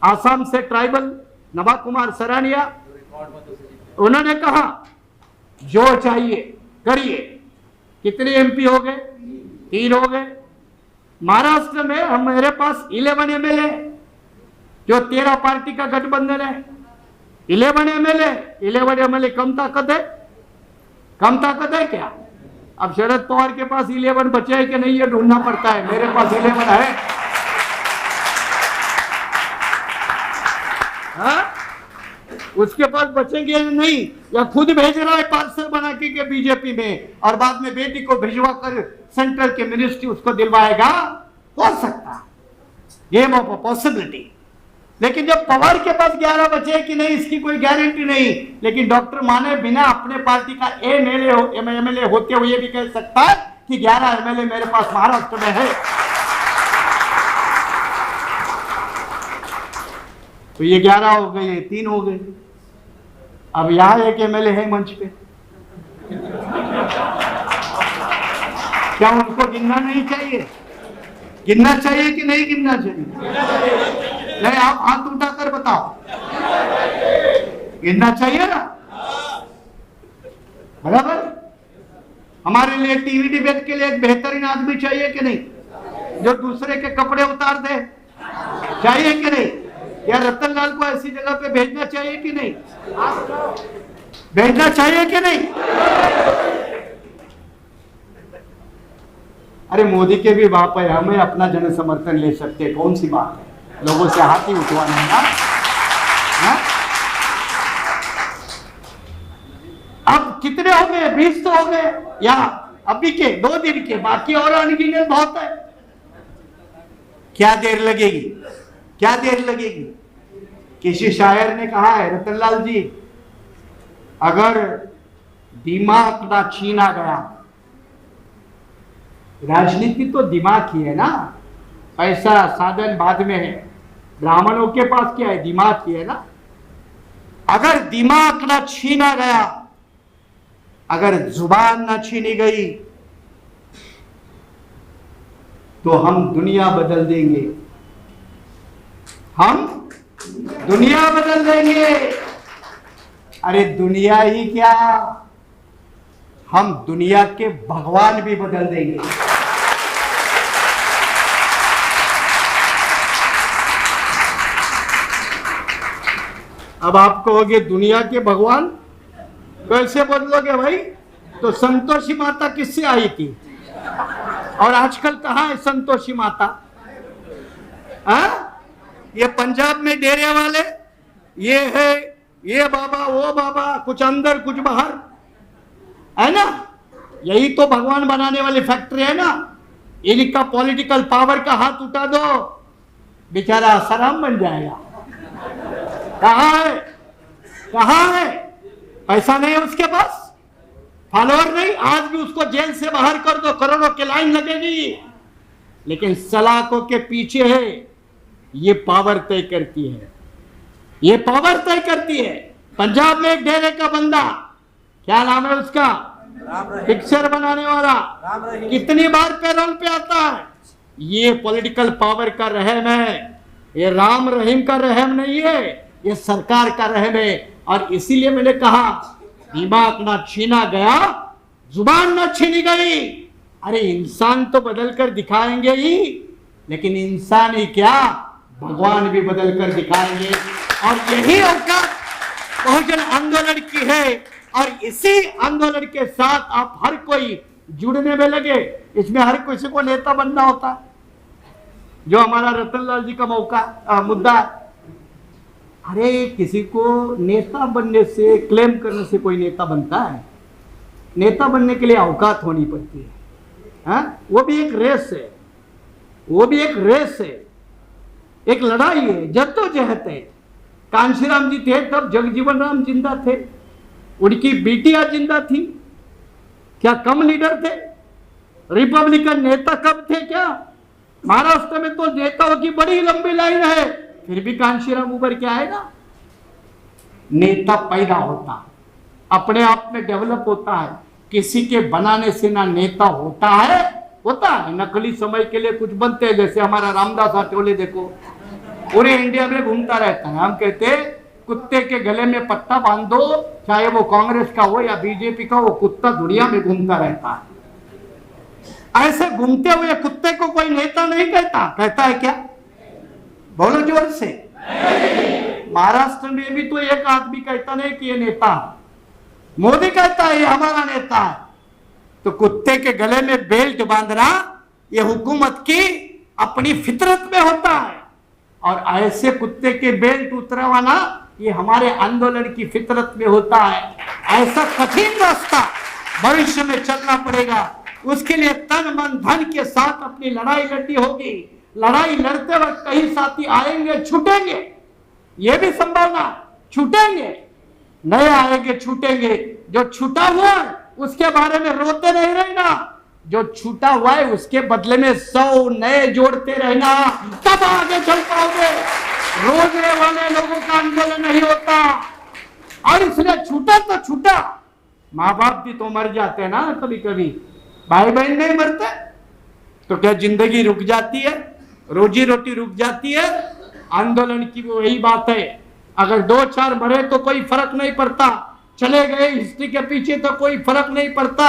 आसाम से, ट्राइबल, नभा कुमार सरानिया। उन्होंने कहा जो चाहिए करिए। कितने एमपी हो गए? 3 हो गए। महाराष्ट्र में हम, मेरे पास 11 एमएलए, जो 13 पार्टी का गठबंधन है, 11 एमएलए कम ताकत है क्या? अब शरद पवार के पास 11 बचे है कि नहीं, ये ढूंढना पड़ता है। मेरे पास 11 है। हाँ? उसके पास बचेंगे नहीं, या खुद भेज रहा है पार्सल बना के बीजेपी में, और बाद में बेटी को भिजवा कर सेंट्रल के मिनिस्ट्री उसको दिलवाएगा, हो सकता, गेम ऑफ पॉसिबिलिटी। लेकिन जब पवार के पास 11 बचे कि नहीं, इसकी कोई गारंटी नहीं। लेकिन डॉक्टर माने बिना अपने पार्टी का एमएलए होते हुए भी कह सकता है कि 11 एमएलए मेरे पास महाराष्ट्र में है। तो ये 11 हो गए, 3 हो गए। अब यहां एक एमएलए है मंच पे, क्या उनको गिनना नहीं चाहिए? गिनना चाहिए कि नहीं गिनना चाहिए? नहीं, आप हाथ उठाकर बताओ, गिनना चाहिए ना, बराबर। हमारे लिए टीवी डिबेट के लिए एक बेहतरीन आदमी चाहिए कि नहीं, जो दूसरे के कपड़े उतार दे, चाहिए कि नहीं? या रतनलाल को ऐसी जगह पे भेजना चाहिए कि नहीं? भेजना चाहिए कि नहीं? अरे मोदी के भी वहां पर हमें अपना जन समर्थन ले सकते, कौन सी बात है, लोगों से हाथ ही उठवाना है ना। अब कितने हो गए? 20 तो हो गए, या अभी के 2 दिन के, बाकी और आने के लिए बहुत है। क्या देर लगेगी? किसी शायर ने कहा है, रतनलाल जी, अगर दिमाग ना छीना गया, राजनीति तो दिमाग ही है ना, पैसा साधन बाद में है, ब्राह्मणों के पास क्या है? दिमाग ही है ना। अगर दिमाग ना छीना गया, अगर जुबान ना छीनी गई, तो हम दुनिया बदल देंगे। अरे दुनिया ही क्या, हम दुनिया के भगवान भी बदल देंगे। अब आप कहोगे दुनिया के भगवान कैसे बदलोगे भाई? तो संतोषी माता किससे आई थी और आजकल कहाँ है संतोषी माता? ये पंजाब में डेरे वाले, ये है, ये बाबा वो बाबा, कुछ अंदर कुछ बाहर, है ना? यही तो भगवान बनाने वाली फैक्ट्री है ना। इनका पॉलिटिकल पावर का हाथ उठा दो, बेचारा सराम बन जाएगा। कहाँ है, कहाँ है? पैसा नहीं है उसके पास, फॉलोअर नहीं, आज भी उसको जेल से बाहर कर दो, करोड़ों की लाइन लगेगी। लेकिन सलाखों के पीछे है, ये पावर तय करती है, ये पावर तय करती है। पंजाब में एक डेरे का बंदा, क्या नाम है उसका, पिक्चर बनाने वाला, कितनी बार पैरोल पे आता है। ये पॉलिटिकल पावर का रहम है, ये राम रहीम का रहम नहीं है, ये सरकार का रहम है। और इसीलिए मैंने कहा दिमाग ना छीना गया, जुबान ना छीनी गई। अरे इंसान तो बदल कर दिखाएंगे ही, लेकिन इंसान ही क्या, भगवान भी बदल कर दिखाएंगे। और यही औकात बहुजन आंदोलन की है। और इसी आंदोलन के साथ आप हर कोई जुड़ने में लगे। इसमें हर किसी को नेता बनना होता है, जो हमारा रतनलाल जी का मुद्दा। अरे किसी को नेता बनने से, क्लेम करने से कोई नेता बनता है? नेता बनने के लिए औकात होनी पड़ती है, हाँ? वो भी एक रेस है, वो भी एक रेस है, एक लड़ाई है, जद्दोजहद है। कांशीराम जी थे तब जगजीवन राम जिंदा थे, उनकी बेटियां जिंदा थी, क्या कम लीडर थे? रिपब्लिकन नेता कब थे क्या? महाराष्ट्र में तो नेताओं की बड़ी लंबी लाइन है, फिर भी कांशीराम उभर के आएगा। नेता पैदा होता, अपने आप में डेवलप होता है, किसी के बनाने से ना नेता होता है। नकली समय के लिए कुछ बनते हैं, जैसे हमारा रामदास आठवले देखो, पूरे इंडिया में घूमता रहता है। हम कहते हैं कुत्ते के गले में पट्टा बांध दो, चाहे वो कांग्रेस का हो या बीजेपी का, वो कुत्ता दुनिया में घूमता रहता है। ऐसे घूमते हुए कुत्ते को कोई नेता नहीं कहता, कहता है क्या? बोलो जोर से। महाराष्ट्र में भी तो एक आदमी कहता नहीं कि ये नेता, मोदी कहता है ये हमारा नेता है। तो कुत्ते के गले में बेल्ट बांधना ये हुकूमत की अपनी फितरत में होता है, और ऐसे कुत्ते के बेल्ट उतरवाना ये हमारे आंदोलन की फितरत में होता है। ऐसा कठिन रास्ता भविष्य में चलना पड़ेगा, उसके लिए तन मन धन के साथ अपनी लड़ाई लड़नी होगी। लड़ाई लड़ते वक्त कई साथी आएंगे, छूटेंगे, ये भी संभावना, छूटेंगे, नए आएंगे, छूटेंगे। जो छूटा हुआ है उसके बारे में रोते नहीं रहना, जो छूटा हुआ है उसके बदले में 100 नए जोड़ते रहना, तब आगे चल पाओगे। रोने वाले लोगों का आंदोलन नहीं होता, और इसलिए छूटा तो छूटा। माँ बाप भी तो मर जाते हैं ना कभी कभी, भाई बहन नहीं मरते, तो क्या जिंदगी रुक जाती है, रोजी रोटी रुक जाती है? आंदोलन की वही बात है। अगर 2-4 मरे तो कोई फर्क नहीं पड़ता, चले गए हिस्ट्री के पीछे तो कोई फर्क नहीं पड़ता,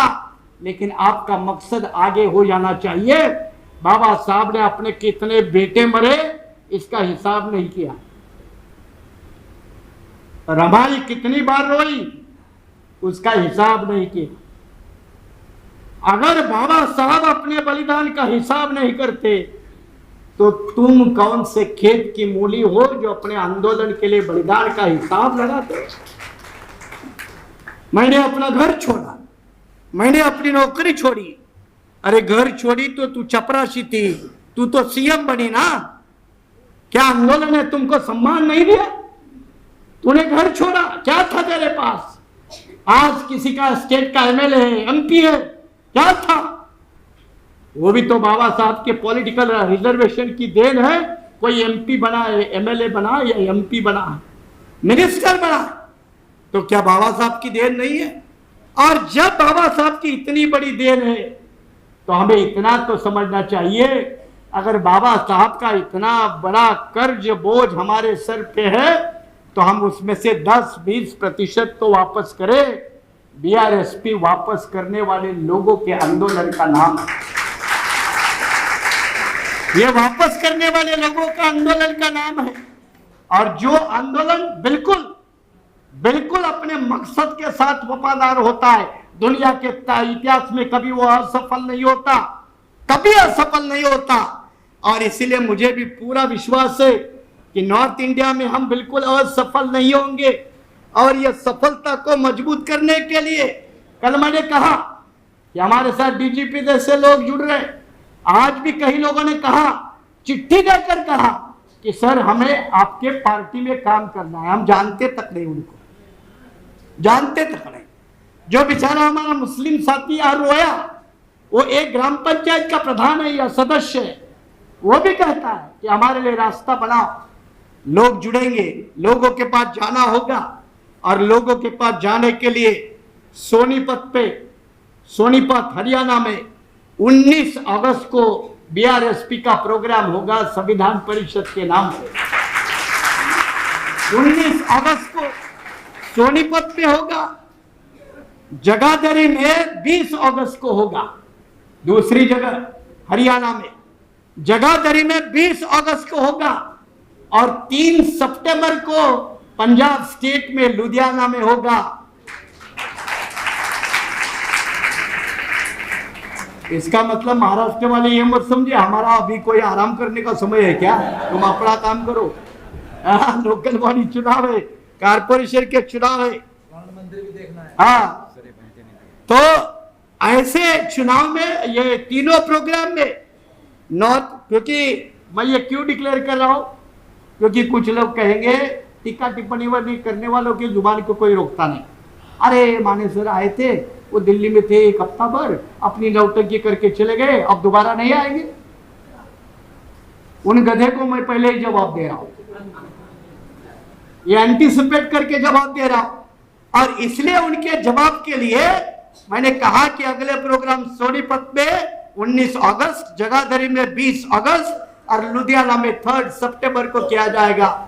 लेकिन आपका मकसद आगे हो जाना चाहिए। बाबा साहब ने अपने कितने बेटे मरे इसका हिसाब नहीं किया, रमाई कितनी बार रोई उसका हिसाब नहीं किया। अगर बाबा साहब अपने बलिदान का हिसाब नहीं करते तो तुम कौन से खेत की मूली हो जो अपने आंदोलन के लिए बलिदान का हिसाब लगाते? मैंने अपना घर छोड़ा, मैंने अपनी नौकरी छोड़ी। अरे घर छोड़ी तो तू चपरासी थी, तू तो सीएम बनी ना, क्या आंदोलन ने तुमको सम्मान नहीं दिया? तूने घर छोड़ा, क्या था तेरे पास? आज किसी का स्टेट का एमएलए है, एमपी है, क्या था? वो भी तो बाबा साहब के पॉलिटिकल रिजर्वेशन की देन है। कोई एमपी बना है, एमएलए बना या एमपी बना, मिनिस्टर बना, तो क्या बाबा साहब की देन नहीं है? और जब बाबा साहब की इतनी बड़ी देन है तो हमें इतना तो समझना चाहिए, अगर बाबा साहब का इतना बड़ा कर्ज बोझ हमारे सर पे है तो हम उसमें से 10-20% तो वापस करें। बीआरएसपी वापस करने वाले लोगों के आंदोलन का नाम है, ये वापस करने वाले लोगों का आंदोलन का नाम है। और जो आंदोलन बिल्कुल बिल्कुल अपने मकसद के साथ वफादार होता है, दुनिया के इतिहास में कभी वो असफल नहीं होता, कभी असफल नहीं होता। और इसीलिए मुझे भी पूरा विश्वास है कि नॉर्थ इंडिया में हम बिल्कुल असफल नहीं होंगे। और ये सफलता को मजबूत करने के लिए कल मैंने कहा कि हमारे साथ डीजीपी जैसे लोग जुड़ रहे। आज भी कई लोगों ने कहा, चिट्ठी देकर कहा कि सर हमें आपके पार्टी में काम करना है। हम जानते तक नहीं उनको, जानते तक नहीं। जो बेचारा हमारा मुस्लिम साथी यहाँ रोया, वो एक ग्राम पंचायत का प्रधान है या सदस्य है, वो भी कहता है कि हमारे लिए रास्ता बनाओ। लोग जुड़ेंगे, लोगों के पास जाना होगा। और लोगों के पास जाने के लिए सोनीपत हरियाणा में 19 अगस्त को बीआरएसपी का प्रोग्राम होगा संविधान परिषद के नाम से। 19 अगस्त को सोनीपत में होगा, जगाधरी में 20 अगस्त को होगा, दूसरी जगह हरियाणा में जगाधरी में 20 अगस्त को होगा। और 3 सितंबर को पंजाब स्टेट में लुधियाना में होगा। इसका मतलब महाराष्ट्र वाले ये मत समझे हमारा अभी कोई आराम करने का समय है क्या, तुम अपना काम करो। लोकल बॉडी चुनाव है, कारपोरेशन के चुनाव है, मंत्री भी देखना है। हाँ, तो ऐसे चुनाव में ये तीनों प्रोग्राम में नॉर्थ, क्योंकि मैं ये क्यों डिक्लेयर कर रहा हूं, क्योंकि कुछ लोग कहेंगे टीका टिप्पणी नहीं करने वालों की जुबान को कोई रोकता नहीं। अरे माने सर आए थे, वो दिल्ली में थे 1 हफ्ता भर, अपनी नौटंकी करके चले गए, अब दोबारा नहीं आएंगे। उन गधे को मैं पहले ही जवाब दे रहा हूं, ये एंटीसिपेट करके जवाब दे रहा हूं। और इसलिए उनके जवाब के लिए मैंने कहा कि अगले प्रोग्राम सोनीपत में 19 अगस्त, जगाधरी में 20 अगस्त और लुधियाना में 3 सितंबर को किया जाएगा।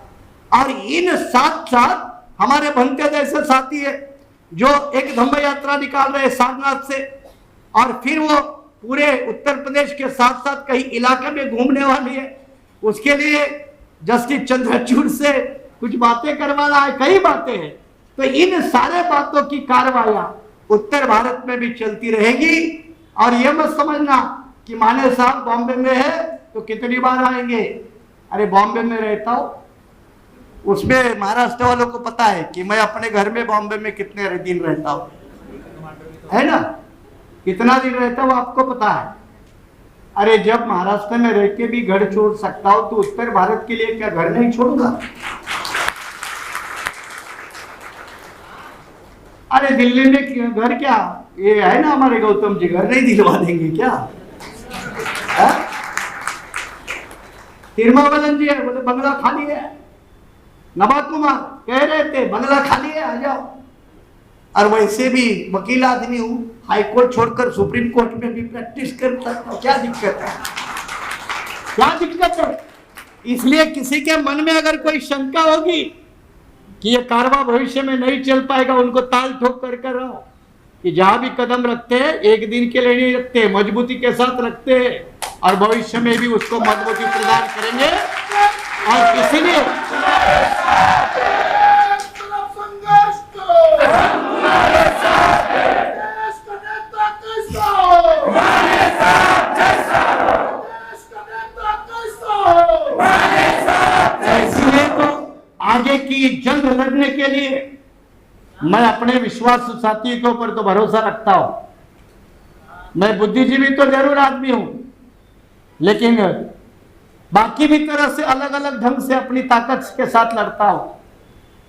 और इन साथ साथ हमारे भंते जैसे साथी है जो एक धम्म यात्रा निकाल रहे सारनाथ से, और फिर वो पूरे उत्तर प्रदेश के साथ साथ कई इलाके में घूमने वाली है। उसके लिए जस्टिस चंद्रचूड़ से कुछ बातें करवाना है, कई बातें हैं। तो इन सारे बातों की कार्रवाइयां उत्तर भारत में भी चलती रहेगी। और ये मत समझना कि माने साहब बॉम्बे में है तो कितनी बार आएंगे। अरे बॉम्बे में रहता हूं, उसमें महाराष्ट्र वालों को पता है कि मैं अपने घर में बॉम्बे में कितने दिन रहता हूं, है ना, कितना दिन रहता हूं आपको पता है। अरे जब महाराष्ट्र में रह के भी घर छोड़ सकता हूं तो उत्तर भारत के लिए क्या घर नहीं छोड़ूंगा। अरे दिल्ली में घर क्या, ये है ना हमारे गौतम जी, घर नहीं दिलवा देंगे क्या। तिरमावलन जी है, बोले बंगला खाली है। नवाब कुमार कह रहे थे बंगला खाली है, आ जाओ। और वैसे भी वकील आदमी हूं, हाई कोर्ट छोड़कर सुप्रीम कोर्ट में भी प्रैक्टिस करता हूं, क्या दिक्कत है, क्या दिक्कत है। इसलिए किसी के मन में अगर कोई शंका होगी कि ये कारवा भविष्य में नहीं चल पाएगा, उनको ताल ठोक कर रहो कि जहां भी कदम रखते हैं एक दिन के लिए नहीं रखते, मजबूती के साथ रखते हैं और भविष्य में भी उसको मजबूती प्रदान करेंगे। और इसीलिए आगे की जंग लड़ने के लिए मैं अपने विश्वास साथी के ऊपर तो भरोसा रखता हूं। मैं बुद्धिजीवी तो जरूर आदमी हूं, लेकिन बाकी भी तरह से अलग अलग ढंग से अपनी ताकत के साथ लड़ता हूं।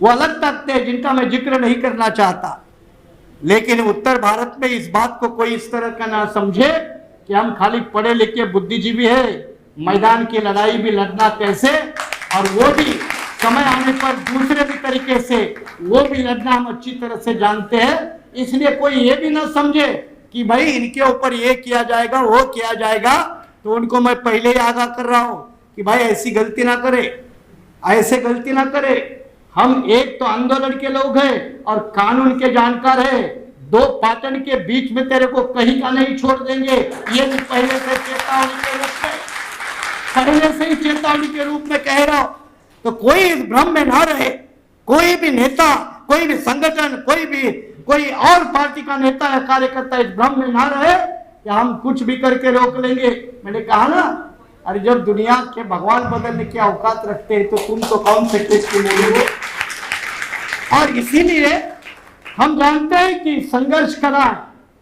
वो अलग ताकतें हैं जिनका मैं जिक्र नहीं करना चाहता। लेकिन उत्तर भारत में इस बात को कोई इस तरह का ना समझे कि हम खाली पढ़े लिखे बुद्धिजीवी है, मैदान की लड़ाई भी लड़ना कैसे, और वो भी समय आने पर दूसरे भी तरीके से वो भी लड़ना हम अच्छी तरह से जानते हैं। इसलिए कोई ये भी ना समझे कि भाई इनके ऊपर ये किया जाएगा वो किया जाएगा, तो उनको मैं पहले ही आगाह कर रहा हूं कि भाई ऐसी गलती ना करे, ऐसे गलती ना करे। हम एक तो आंदोलन के लोग हैं और कानून के जानकार है, 2 पाटन के बीच में तेरे को कहीं का नहीं छोड़ देंगे। ये भी पहले से चेतावनी के रूप में, पहले से ही चेतावनी के रूप में कह रहा हूं। तो कोई इस भ्रम में ना रहे, कोई भी नेता कोई भी संगठन, कोई और पार्टी का नेता या कार्यकर्ता इस भ्रम में ना रहे कि हम कुछ भी करके रोक लेंगे। मैंने कहा ना, अरे जब दुनिया के भगवान बदलने की औकात रखते हैं तो तुम तो कौन से केस की मूली हो। और इसीलिए हम जानते हैं कि संघर्ष करना,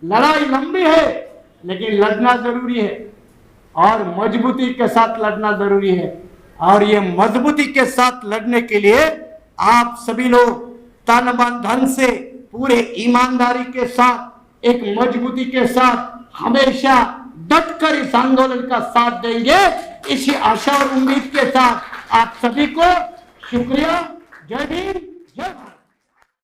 लड़ाई लंबी है लेकिन लड़ना जरूरी है और मजबूती के साथ लड़ना जरूरी है। और ये मजबूती के साथ लड़ने के लिए आप सभी लोग तन मन धन से पूरे ईमानदारी के साथ, एक मजबूती के साथ हमेशा डटकर इस आंदोलन का साथ देंगे। इसी आशा और उम्मीद के साथ आप सभी को शुक्रिया। जय भीम, जय भारत।